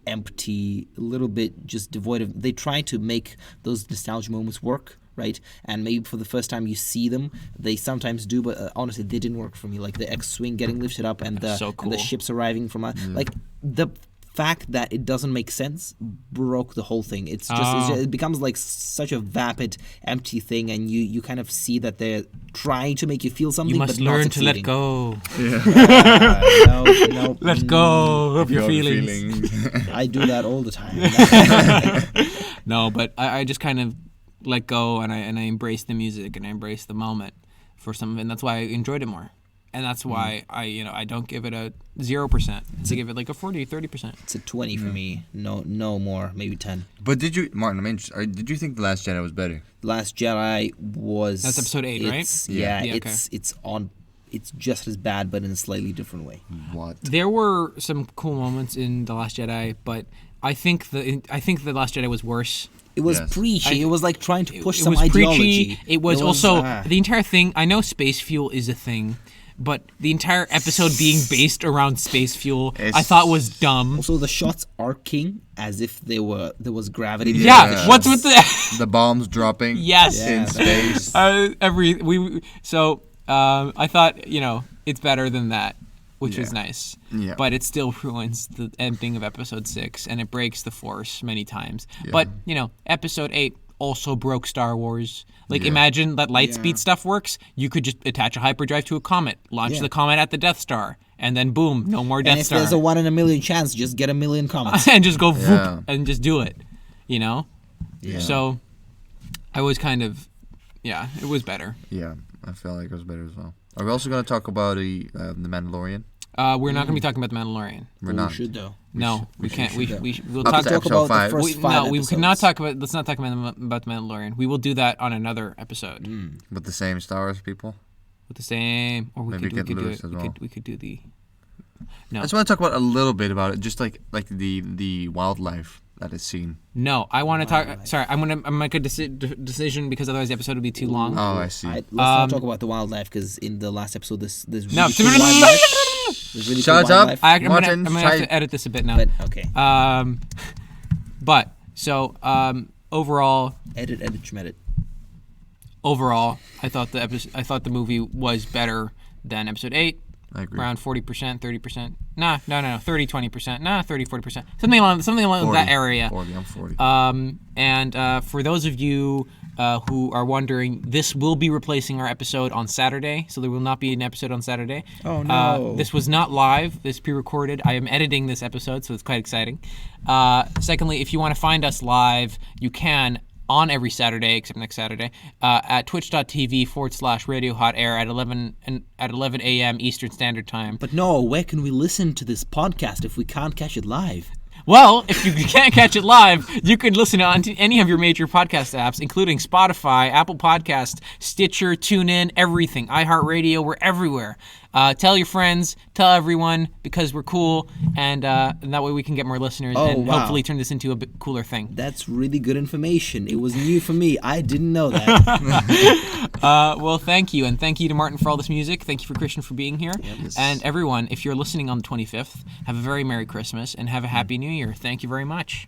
empty, a little bit just devoid of. They try to make those nostalgia moments work, right? And maybe for the first time you see them, they sometimes do, but honestly, they didn't work for me. Like the X-wing getting lifted up and the so and cool. the ships arriving from like the fact that it doesn't make sense broke the whole thing. It's just it becomes like such a vapid, empty thing, and you kind of see that they're trying to make you feel something. You must but not learn to let succeeding. go. No, Let go of your feelings. I do that all the time. No, but I just kind of let go and I embrace the music and I embrace the moment for some of it, and that's why I enjoyed it more. And that's why I don't give it a 0%. I give it like a 40, 30%. It's a 20 for me. No more, maybe 10. But did you, Martin? Did you think The Last Jedi was better? Last Jedi was. That's episode 8, right? Yeah, Yeah, okay. It's just as bad, but in a slightly different way. What? There were some cool moments in The Last Jedi, but I think The Last Jedi was worse. It was Yes. preachy. It was like trying to push It some was ideology. preachy. It was also the entire thing. I know space fuel is a thing, but the entire episode being based around space fuel, I thought was dumb. Also, the shots arcing as if there was gravity. Yeah, what's with the The bombs dropping yes in space. I thought it's better than that, which is nice. Yeah. But it still ruins the ending of episode 6, and it breaks the Force many times. But episode 8 also broke Star Wars. Like imagine that light speed stuff works. You could just attach a hyperdrive to a comet, launch the comet at the Death Star, and then boom, no more Death And if Star. there's a 1 in a million chance, just get a million comments. and just go whoop Yeah. and just do it. Yeah. So I was kind of it was better. Yeah, I felt like it was better as well. Are we also going to talk about the Mandalorian? We're not going to be talking about the Mandalorian. We're We not. should though. No, we can't. should. We'll Up talk. to Talk episode about 5. the first We, 5 no, we could not episodes. talk about. Let's not talk about the Mandalorian. We will do that on another episode With the same Star Wars people. with the same. Or we Maybe could get do Lewis it. as We well. could we could do the. No, I just want to talk about a little bit about it, just like the wildlife that is seen. no. I want to talk. Sorry, I'm gonna make a decision because otherwise the episode would be too long. Oh, I see. Let's not talk about the wildlife because in the last episode, there's really No. cool wildlife. There's really Shut cool up. wildlife. I'm gonna Martin, have try- to edit this a bit now. But okay, But so overall, edit, schmedit. overall, I thought the movie was better than episode 8. I agree. Around 40%, 30%. No, 30, 20%. 30, 40%. Something along 40, that area. 40, I'm 40. And for those of you who are wondering, this will be replacing our episode on Saturday, so there will not be an episode on Saturday. Oh, no. This was not live. This pre-recorded. I am editing this episode, so it's quite exciting. Secondly, if you want to find us live, you can on every Saturday, except next Saturday, at twitch.tv/Radio Hot Air at 11 a.m. Eastern Standard Time. But no, where can we listen to this podcast if we can't catch it live? Well, if you can't catch it live, you can listen on to any of your major podcast apps, including Spotify, Apple Podcast, Stitcher, TuneIn, everything. iHeartRadio, we're everywhere. Tell your friends, tell everyone, because we're cool, and that way we can get more listeners and wow. hopefully turn this into a bit cooler thing. That's really good information. It was new for me. I didn't know that. Well, thank you, and thank you to Martin for all this music. Thank you for Christian for being here. Yes. And everyone, if you're listening on the 25th, have a very Merry Christmas and have a Happy New Year. Thank you very much.